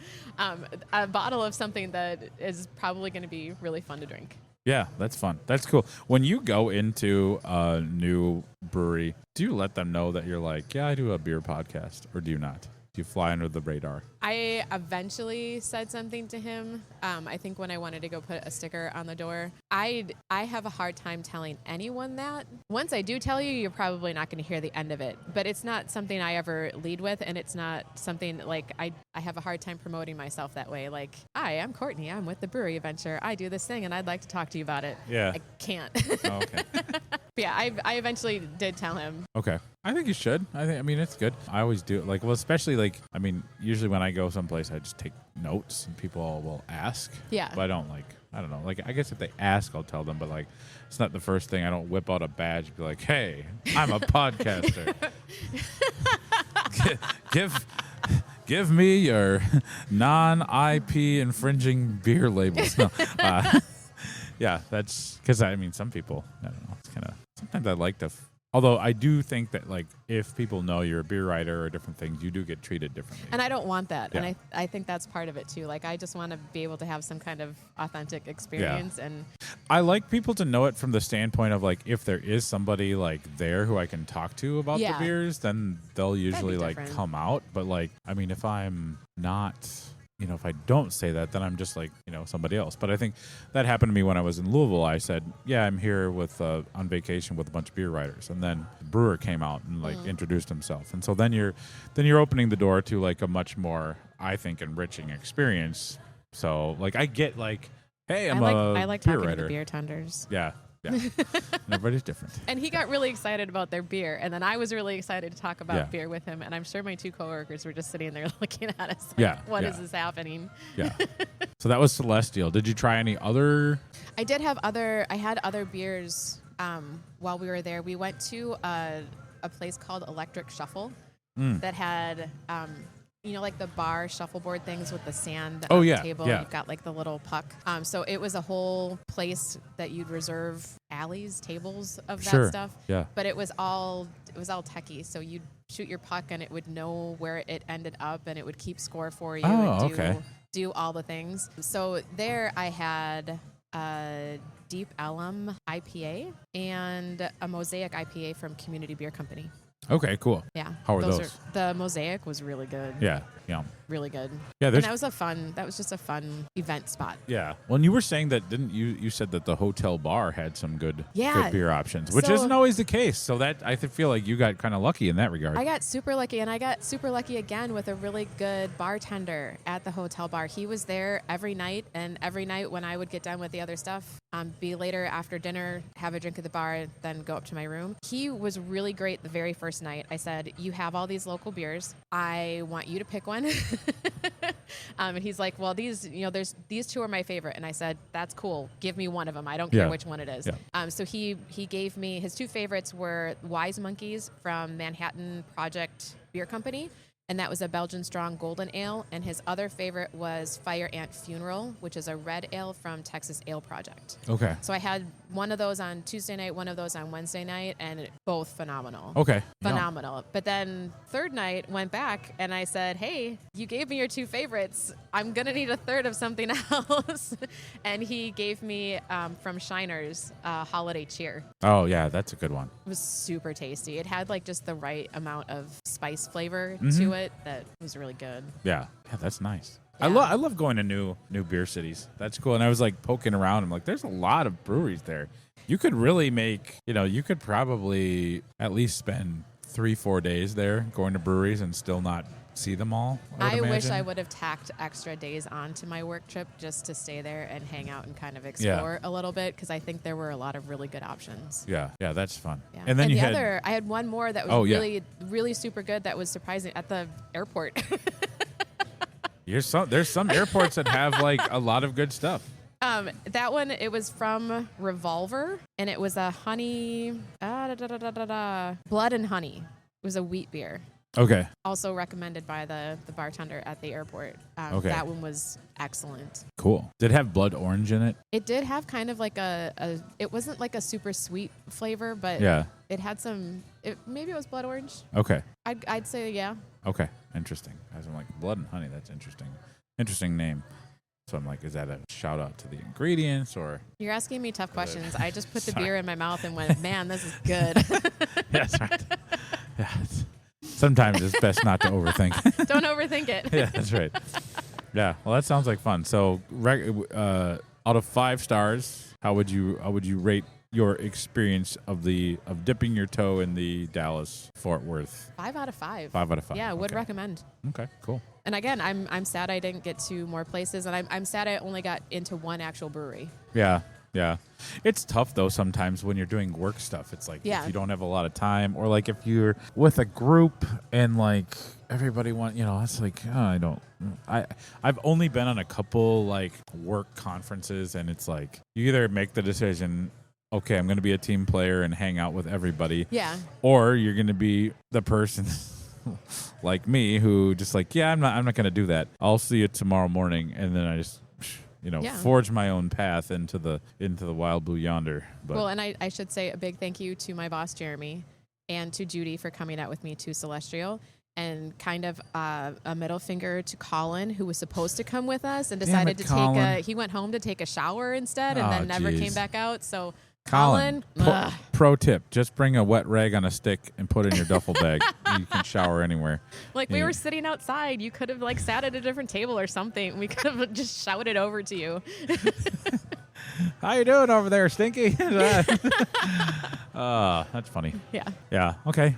a bottle of something that is probably going to be really fun to drink. Yeah, that's fun. That's cool. When you go into a new brewery, do you let them know that you're I do a beer podcast, or do you not? Do you fly under the radar? I eventually said something to him. I think when I wanted to go put a sticker on the door, I have a hard time telling anyone that. Once I do tell you, you're probably not going to hear the end of it. But it's not something I ever lead with, and it's not something I have a hard time promoting myself that way. Like, hi, I'm Courtney. I'm with the Brewery Adventure. I do this thing, and I'd like to talk to you about it. Yeah. I can't. Oh, okay. Yeah, I eventually did tell him. Okay. I think you should. I mean, it's good. I always do. Like, well, especially, like, I mean, usually when I go someplace, I just take notes, and people will ask. Yeah. But I don't, like, I don't know. Like, I guess if they ask, I'll tell them. But, like, it's not the first thing. I don't whip out a badge and be like, hey, I'm a podcaster. Give me your non-IP infringing beer labels. No. Yeah, that's because, I mean, some people, I don't know, it's kind of, sometimes I like to, although I do think that, like, if people know you're a beer writer or different things, you do get treated differently. And I don't want that. Yeah. And I think that's part of it, too. Like, I just want to be able to have some kind of authentic experience. Yeah. And I like people to know it from the standpoint of, like, if there is somebody, like, there who I can talk to about the beers, then they'll usually, like, come out. But, like, I mean, if I'm not... You know, if I don't say that, then I'm just like, you know, somebody else. But I think that happened to me when I was in Louisville. I said, yeah, I'm here with on vacation with a bunch of beer writers. And then the brewer came out and like introduced himself. And so then you're opening the door to like a much more, I think, enriching experience. So like I get like, hey, I like talking writer. to the beer tenders. Yeah. Yeah. Everybody's different. And he got really excited about their beer. And then I was really excited to talk about beer with him. And I'm sure my two coworkers were just sitting there looking at us like, what is this happening? Yeah. So that was Celestial. Did you try any other? I had other beers while we were there. We went to a place called Electric Shuffle that had... you know, like the bar shuffleboard things with the sand on the table. Yeah. You've got like the little puck. So it was a whole place that you'd reserve alleys, tables of that stuff. Yeah. But it was all techie. So you'd shoot your puck and it would know where it ended up and it would keep score for you and do all the things. So there I had a Deep Ellum IPA and a Mosaic IPA from Community Beer Company. Okay, cool. Yeah. How were those? The Mosaic was really good. Yeah. Really good. Yeah, and that was just a fun event spot. Yeah. Well, and you were saying that, didn't you said that the hotel bar had some good beer options, which isn't always the case. So that I feel like you got kind of lucky in that regard. I got super lucky, and I got super lucky again with a really good bartender at the hotel bar. He was there every night, and every night when I would get done with the other stuff, be later after dinner, have a drink at the bar, then go up to my room. He was really great the very first night. I said, you have all these local beers. I want you to pick one. And he's like, well, these two are my favorite. And I said, that's cool. Give me one of them. I don't care which one it is. Yeah. So he gave me, his two favorites were Wise Monkeys from Manhattan Project Beer Company. And that was a Belgian strong golden ale. And his other favorite was Fire Ant Funeral, which is a red ale from Texas Ale Project. Okay. So I had one of those on Tuesday night, one of those on Wednesday night, and both phenomenal. Okay. Phenomenal. Yeah. But then third night went back and I said, hey, you gave me your two favorites. I'm going to need a third of something else. And he gave me from Shiner's Holiday Cheer. Oh, yeah. That's a good one. It was super tasty. It had like just the right amount of spice flavor to it that was really good. Yeah. Yeah, that's nice. Yeah. I love going to new beer cities. That's cool. And I was like poking around. I'm like, there's a lot of breweries there. You could really make, you could probably at least spend 3-4 days there going to breweries and still not see them all. I wish I would have tacked extra days onto my work trip just to stay there and hang out and kind of explore a little bit, because I think there were a lot of really good options. Yeah, that's fun. Yeah. And then I had one more that was really, really super good that was surprising at the airport. There's some airports that have like a lot of good stuff. That one, it was from Revolver, and it was a honey, blood and honey. It was a wheat beer. Okay. Also recommended by the bartender at the airport. Okay. That one was excellent. Cool. Did it have blood orange in it? It did have kind of like it wasn't like a super sweet flavor, but it had some, maybe it was blood orange. Okay. I'd say, yeah. Okay. Interesting. I'm like, blood and honey, that's interesting. Interesting name. So I'm like, is that a shout out to the ingredients or? You're asking me tough questions. I just put the beer in my mouth and went, man, this is good. Yes, right. Yeah. Sometimes it's best not to overthink. Don't overthink it. Yeah, that's right. Yeah. Well, that sounds like fun. So, out of 5 stars, how would you rate your experience of dipping your toe in the Dallas-Fort Worth? 5 out of 5. 5 out of 5. Yeah, would recommend. Okay, cool. And again, I'm sad I didn't get to more places, and I'm sad I only got into one actual brewery. Yeah. Yeah. It's tough, though, sometimes when you're doing work stuff. It's like if you don't have a lot of time, or like if you're with a group and like everybody it's like, I've only been on a couple like work conferences, and it's like you either make the decision, okay, I'm going to be a team player and hang out with everybody. Yeah. Or you're going to be the person like me who just like, I'm not going to do that. I'll see you tomorrow morning. And then I just forge my own path into the wild blue yonder. But. Well, and I should say a big thank you to my boss, Jeremy, and to Judy for coming out with me to Celestial, and kind of a middle finger to Colin, who was supposed to come with us and decided he went home to take a shower instead and then never came back out. So Colin, pro tip, just bring a wet rag on a stick and put it in your duffel bag. You can shower anywhere. Like we were sitting outside. You could have like sat at a different table or something. We could have just shouted over to you. How you doing over there, Stinky? That's funny. Yeah. Yeah. Okay.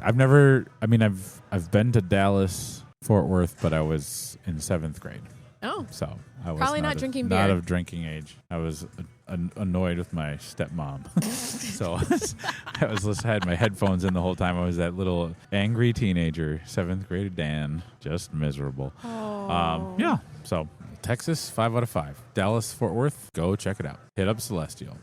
I've been to Dallas, Fort Worth, but I was in 7th grade. Oh. So I was probably not drinking beer. Not of drinking age. I was annoyed with my stepmom. So I had my headphones in the whole time. I was that little angry teenager, 7th grade Dan, just miserable. Oh. Yeah. So Texas, 5 out of 5. Dallas, Fort Worth, go check it out. Hit up Celestial.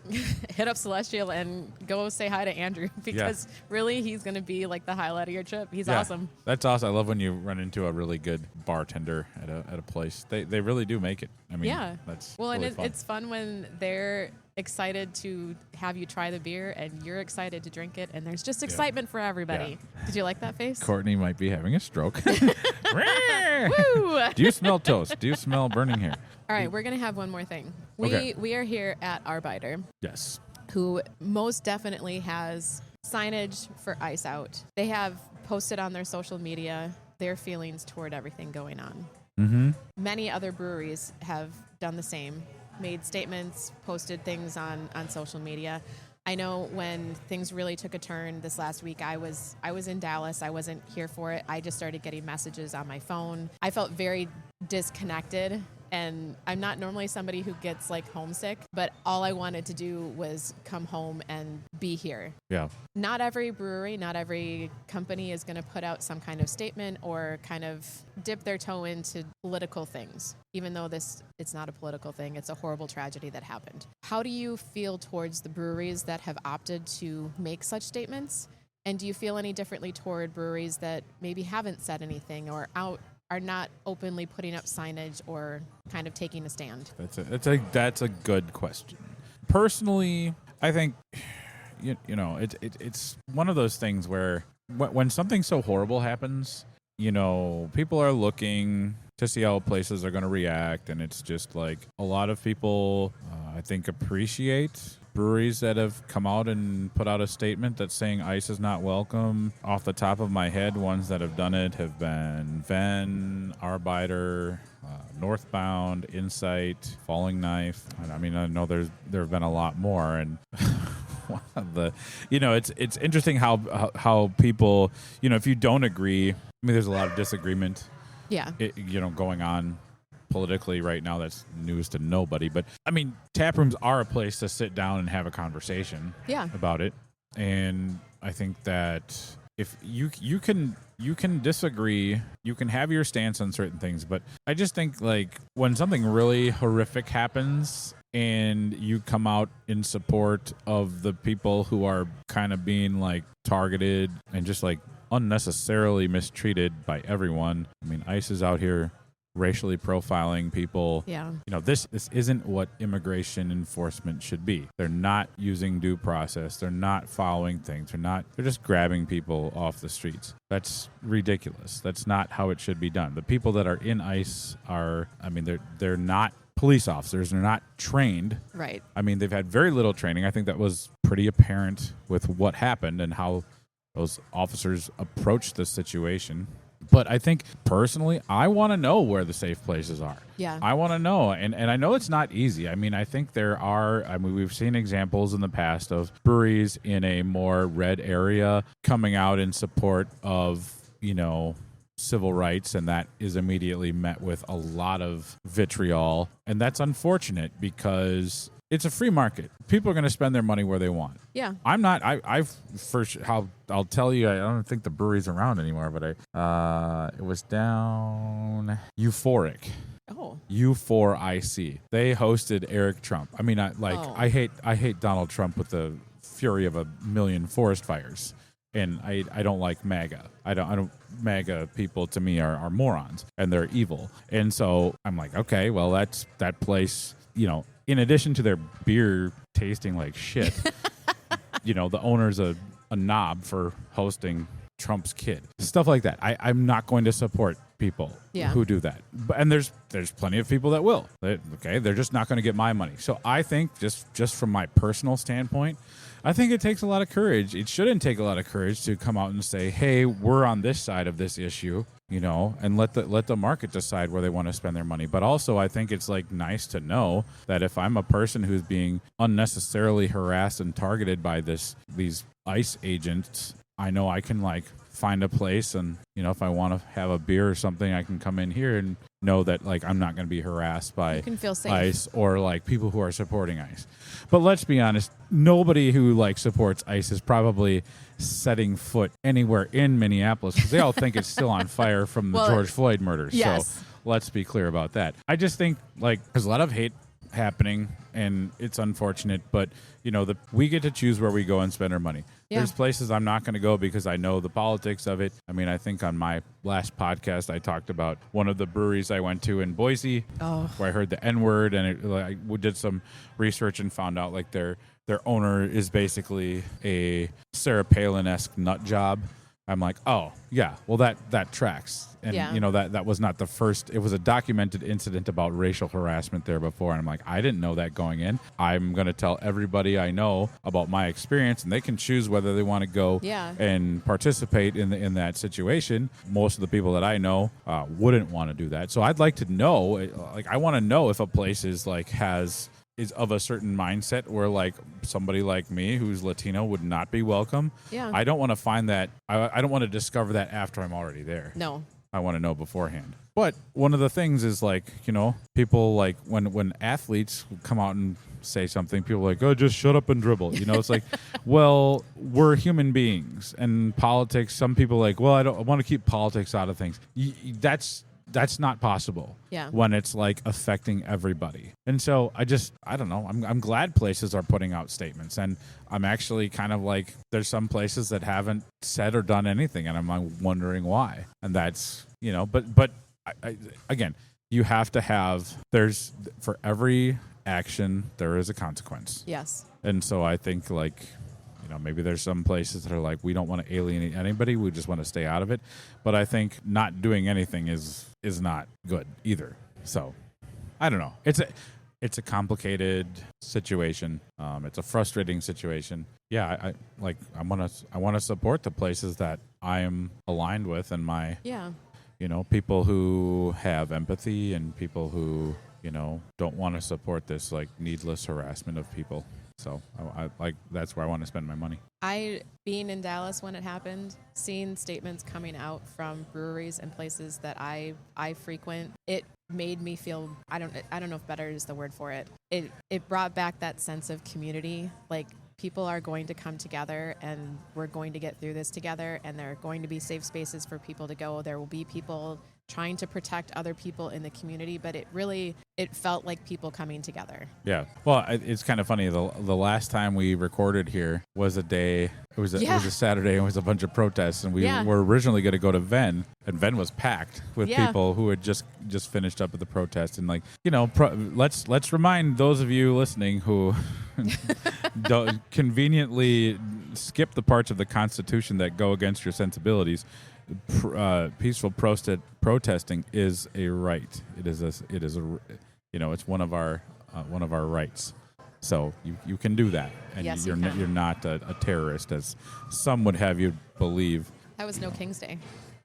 Hit up Celestial and go say hi to Andrew, because really he's going to be like the highlight of your trip. He's awesome. That's awesome. I love when you run into a really good bartender at a place. They really do make it. I mean, that's really fun. It's fun when they're excited to have you try the beer and you're excited to drink it, and there's just excitement for everybody. Yeah. Did you like that face? Courtney might be having a stroke. Woo! Do you smell toast? Do you smell burning hair? All right, we're going to have one more thing. We are here at Arbiter. Yes. Who most definitely has signage for Ice Out. They have posted on their social media their feelings toward everything going on. Mm-hmm. Many other breweries have done the same, made statements, posted things on social media. I know when things really took a turn this last week, I was in Dallas. I wasn't here for it. I just started getting messages on my phone. I felt very disconnected, and I'm not normally somebody who gets like homesick, but all I wanted to do was come home and be here. Yeah. Not every brewery, not every company is going to put out some kind of statement or kind of dip their toe into political things, even though it's not a political thing. It's a horrible tragedy that happened. How do you feel towards the breweries that have opted to make such statements? And do you feel any differently toward breweries that maybe haven't said anything or are not openly putting up signage or kind of taking a stand? That's a good question. Personally, I think it's one of those things where when something so horrible happens, people are looking to see how places are going to react, and it's just like a lot of people I think appreciate breweries that have come out and put out a statement that's saying ice is not welcome. Off the top of my head, ones that have done it have been Venn, Arbiter, Northbound, Insight, Falling Knife. And I mean, I know there have been a lot more, and it's interesting how people, if you don't agree, I mean, there's a lot of disagreement. Yeah. Going on politically right now. That's news to nobody. But I mean, tap rooms are a place to sit down and have a conversation about it. And I think that if you can disagree, you can have your stance on certain things. But I just think like when something really horrific happens and you come out in support of the people who are kind of being like targeted and just like unnecessarily mistreated by everyone. I mean, ICE is out here racially profiling people. Yeah. This isn't what immigration enforcement should be. They're not using due process. They're not following things. They're just grabbing people off the streets. That's ridiculous. That's not how it should be done. The people that are in ICE they're not police officers. They're not trained. Right. I mean, they've had very little training. I think that was pretty apparent with what happened and how those officers approached the situation. But I think personally, I want to know where the safe places are. Yeah. I want to know. And I know it's not easy. I mean, I think we've seen examples in the past of breweries in a more red area coming out in support of, civil rights, and that is immediately met with a lot of vitriol. And that's unfortunate because it's a free market. People are going to spend their money where they want. Yeah. I'm not. I'll tell you. I don't think the brewery's around anymore. But it was down Euphoric. Oh. U4IC. They hosted Eric Trump. I mean, I hate Donald Trump with the fury of a million forest fires. And I don't like MAGA. I don't MAGA people to me are morons and they're evil. And so I'm like, okay, well that place, in addition to their beer tasting like shit, the owner's a knob for hosting Trump's kid. Stuff like that. I'm not going to support people who do that. And there's plenty of people that will. They're just not going to get my money. So I think just from my personal standpoint, I think it takes a lot of courage. It shouldn't take a lot of courage to come out and say, hey, we're on this side of this issue, and let the market decide where they want to spend their money. But also I think it's nice to know that if I'm a person who's being unnecessarily harassed and targeted by these ICE agents, I know I can find a place and, if I want to have a beer or something, I can come in here and know that I'm not going to be harassed by you can feel safe. ICE or people who are supporting ICE. But let's be honest, nobody who supports ICE is probably setting foot anywhere in Minneapolis because they all think it's still on fire from the George Floyd murder. Yes. So let's be clear about that. I just think there's a lot of hate happening and it's unfortunate, but we get to choose where we go and spend our money. Yeah. There's places I'm not going to go because I know the politics of it. I mean, I think on my last podcast I talked about one of the breweries I went to in Boise where I heard the N-word, and I did some research and found out their owner is basically a Sarah Palin-esque nut job. I'm like, oh, yeah, well, that tracks. And, that was not the first. It was a documented incident about racial harassment there before. And I'm like, I didn't know that going in. I'm going to tell everybody I know about my experience, and they can choose whether they want to go and participate in that situation. Most of the people that I know wouldn't want to do that. So I'd like to know, I want to know if a place is is of a certain mindset where somebody like me who's Latino would not be welcome. Yeah. I don't want to find that. I don't want to discover that after I'm already there. No. I want to know beforehand. But one of the things is people when athletes come out and say something, people are like, oh, just shut up and dribble. It's well, we're human beings, and politics, some people I want to keep politics out of things. That's not possible when it's affecting everybody. And so I don't know. I'm glad places are putting out statements, and I'm actually kind of there's some places that haven't said or done anything, and I'm wondering why. And that's, but again, you have to have, for every action, there is a consequence. Yes. And so I think maybe there's some places that are we don't want to alienate anybody. We just want to stay out of it. But I think not doing anything is not good either. So I don't know. It's a complicated situation. It's a frustrating situation. Yeah, I want to support the places that I am aligned with, and my people who have empathy and people who don't want to support this needless harassment of people. So I that's where I want to spend my money. Being in Dallas when it happened, seeing statements coming out from breweries and places that I frequent, it made me feel, I don't know if better is the word for it. It brought back that sense of community. People are going to come together, and we're going to get through this together, and there are going to be safe spaces for people to go. There will be people trying to protect other people in the community, but it felt like people coming together. Yeah. Well, it's kind of funny. The last time we recorded here was a day. It was a Saturday, and it was a bunch of protests, and we were originally going to go to Venn, and Venn was packed with people who had just finished up at the protest. And let's remind those of you listening who don't conveniently skip the parts of the Constitution that go against your sensibilities. Peaceful protesting is a right. It's one of our rights. So you can do that, and you're not a terrorist, as some would have you believe. That was no King's Day.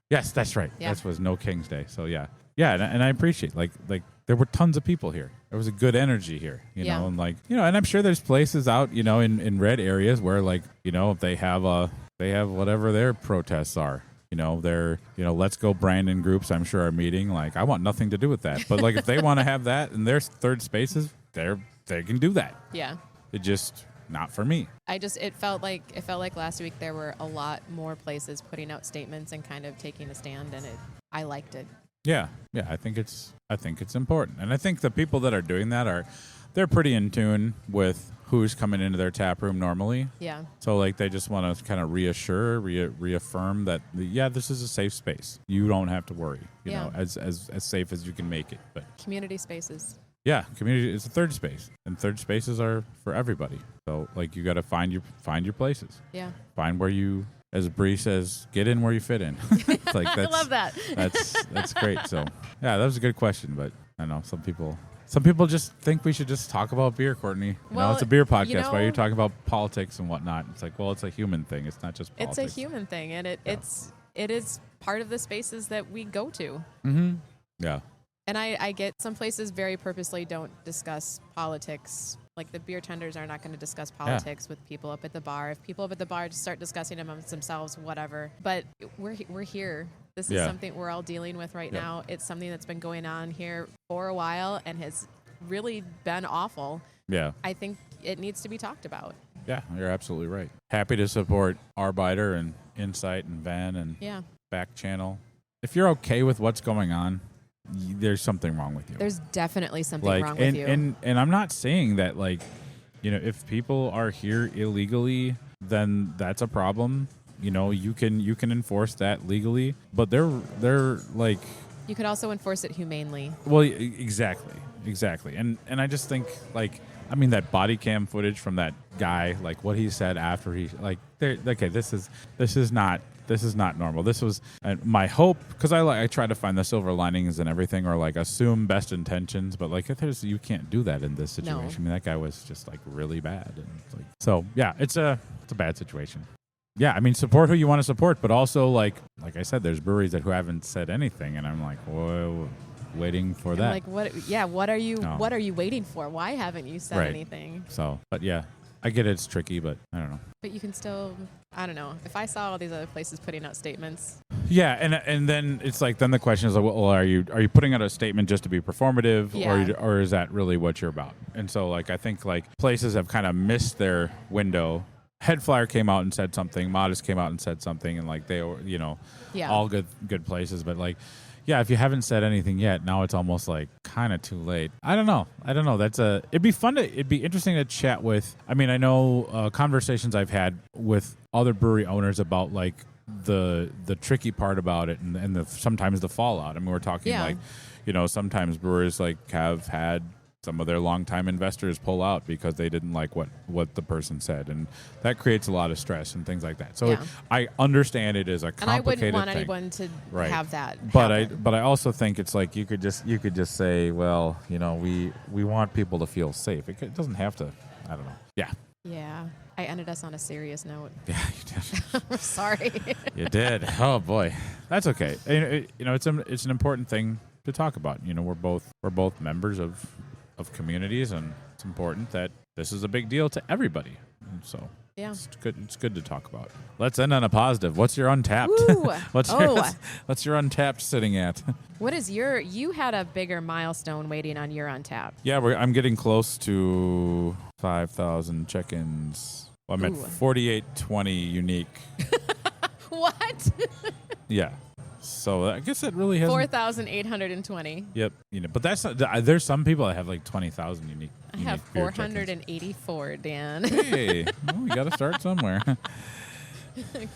Yes, that's right. Yeah. That was No King's Day. So yeah, and I appreciate like there were tons of people here. There was a good energy here, you know, and and I'm sure there's places out, in red areas where if they have whatever their protests are. They're, let's go Brandon groups, I'm sure, are meeting. Like, I want nothing to do with that. But, like, if they want to have that in their third spaces, they can do that. Yeah. It just, not for me. It felt like last week there were a lot more places putting out statements and kind of taking a stand, and I liked it. Yeah. I think it's important. And I think the people that are doing that they're pretty in tune with who's coming into their tap room normally. Yeah. So like they just want to kind of reaffirm that this is a safe space. You don't have to worry. You know, as safe as you can make it. But community spaces. Yeah, community is a third space, and third spaces are for everybody. So like you got to find your places. Yeah. Find where you, as Bree says, get in where you fit in. Like I love that. That's great. So yeah, that was a good question, but I know some people just think we should just talk about beer, Courtney. Well, it's a beer podcast. Why are you talking about politics and whatnot? It's like, well, it's a human thing. It's not just politics. It's a human thing, and it is part of the spaces that we go to. Mm-hmm. Yeah. And I get some places very purposely don't discuss politics. Like the beer tenders are not going to discuss politics with people up at the bar. If people up at the bar just start discussing amongst themselves, whatever. But we're here. This is something we're all dealing with right now. It's something that's been going on here for a while and has really been awful. Yeah. I think it needs to be talked about. Yeah, you're absolutely right. Happy to support Arbiter and Insight and Van and Back Channel. If you're okay with what's going on, there's something wrong with you. There's definitely something wrong with you. And I'm not saying that, if people are here illegally, then that's a problem. You can enforce that legally, but they're like... You could also enforce it humanely. Well, exactly. And I just think, that body cam footage from that guy, like what he said after he, this is not normal. This was my hope, because I try to find the silver linings and everything, or assume best intentions, but you can't do that in this situation. No. I mean, that guy was just really bad, and it's a bad situation. Yeah, I mean, support who you want to support, but also like I said, there's breweries who haven't said anything, and I'm like, whoa, waiting for that. Like what? Yeah, what are you waiting for? Why haven't you said anything? So, but yeah, I get it's tricky, but I don't know. But you can still, I don't know. If I saw all these other places putting out statements. Yeah, and then it's then the question is, well, are you putting out a statement just to be performative, or is that really what you're about? And so I think places have kind of missed their window. Head Flyer came out and said something. Modest came out and said something, and they were, all good places. But if you haven't said anything yet, now it's almost kind of too late. I don't know. It'd be interesting to chat with. I mean, I know conversations I've had with other brewery owners about the tricky part about it, and sometimes the fallout. I mean, we're talking sometimes brewers have had some of their longtime investors pull out because they didn't like what the person said, and that creates a lot of stress and things like that. So I understand it is a complicated thing. And I wouldn't want anyone to have that. But I also think it's you could just say, well, we want people to feel safe. It doesn't have to. I don't know. Yeah. Yeah. I ended us on a serious note. Yeah, you did. I'm sorry. You did. Oh boy, that's okay. It's an important thing to talk about. We're both members of communities, and it's important that this is a big deal to everybody. And so it's good to talk about. Let's end on a positive. What's your Untapped? What's your Untapped sitting at? What is you had a bigger milestone waiting on your Untapped. Yeah, I'm getting close to 5,000 check-ins. Well, I'm at 4,820 unique. What? Yeah. So I guess it really has 4,820. Yep, but that's not, there's some people that have 20,000 unique. I have 484, Dan. Hey, we got to start somewhere.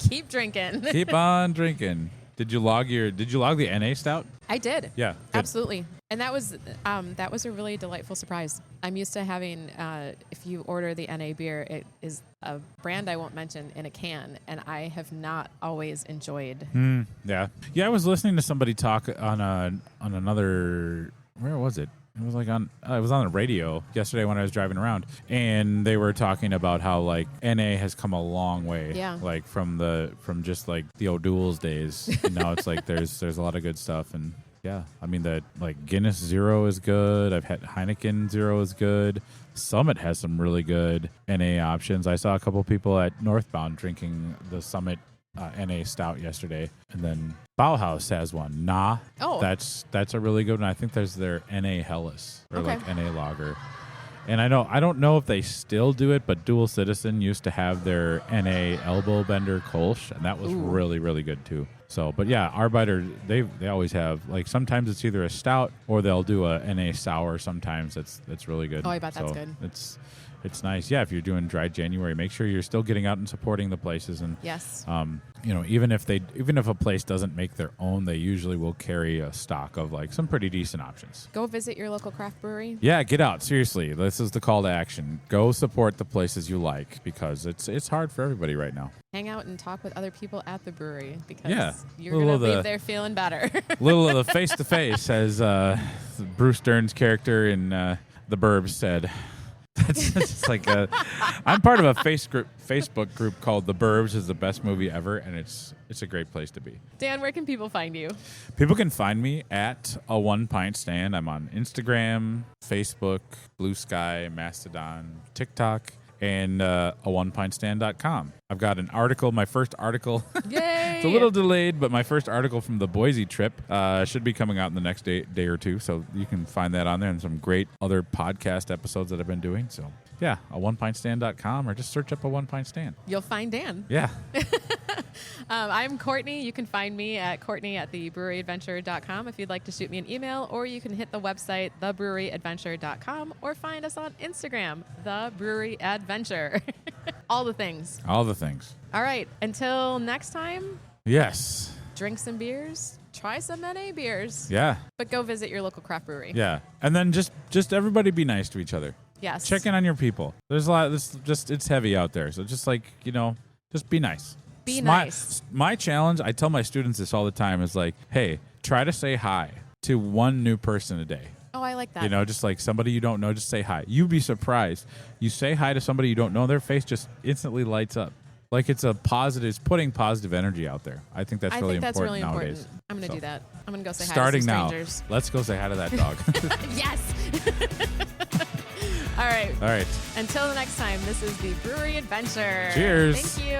Keep drinking. Keep on drinking. Did you log the NA Stout? I did. Yeah, good. Absolutely. And that was a really delightful surprise. I'm used to having, if you order the NA beer, it is a brand I won't mention in a can, and I have not always enjoyed. Yeah. I was listening to somebody talk on another. Where was it? It was like on the radio yesterday when I was driving around, and they were talking about how like NA has come a long way. Yeah. Like from just like the O'Doul's days. And now it's like there's a lot of good stuff. And yeah, I mean the like Guinness Zero is good. I've had Heineken Zero is good. Summit has some really good NA options. I saw a couple people at Northbound drinking the Summit NA Stout yesterday, and then Bauhaus has one. That's a really good one. I think there's their NA Helles or like NA Lager. And I don't know if they still do it, but Dual Citizen used to have their NA Elbow Bender Kolsch, and that was really, really good too. So, but yeah, Arbeiter, they always have, like, sometimes it's either a stout or they'll do a NA sour. Sometimes that's really good. Oh, I bet that's good. It's nice. Yeah, if you're doing dry January, make sure you're still getting out and supporting the places. And yes, even if a place doesn't make their own, they usually will carry a stock of like some pretty decent options. Go visit your local craft brewery. Yeah, get out. Seriously, this is the call to action. Go support the places you like, because it's hard for everybody right now. Hang out and talk with other people at the brewery, because you're going to leave there feeling better. Little of the face-to-face, as Bruce Dern's character in The Burbs said. That's just like I'm part of a Facebook group called The Burbs is the best movie ever, and it's a great place to be. Dan, where can people find you? People can find me at a One Pint Stand. I'm on Instagram, Facebook, Blue Sky, Mastodon, TikTok, and aonepintstand.com. I've got an article, my first article. Yay! It's a little delayed, but my first article from the Boise trip should be coming out in the next day or two. So you can find that on there, and some great other podcast episodes that I've been doing. So yeah, aonepintstand.com, or just search up A One Pint Stand. You'll find Dan. Yeah. I'm Courtney. You can find me at Courtney@thebreweryadventure.com if you'd like to shoot me an email, or you can hit the website, thebreweryadventure.com, or find us on Instagram, The Brewery Adventure. All the things. All the things. All right. Until next time. Yes. Drink some beers. Try some NA beers. Yeah. But go visit your local craft brewery. Yeah. And then just everybody be nice to each other. Yes. Check in on your people. There's a lot. It's heavy out there. So just like, just be nice. Be nice. My challenge, I tell my students this all the time, is like, hey, try to say hi to one new person a day. Oh, I like that. Just like somebody you don't know, just say hi. You'd be surprised. You say hi to somebody you don't know, their face just instantly lights up. Like it's putting positive energy out there. I think that's really important nowadays. I'm going to do that. I'm going to go say hi to some strangers. Starting now. Let's go say hi to that dog. Yes. All right. All right. Until the next time, this is the Brewery Adventure. Cheers. Thank you.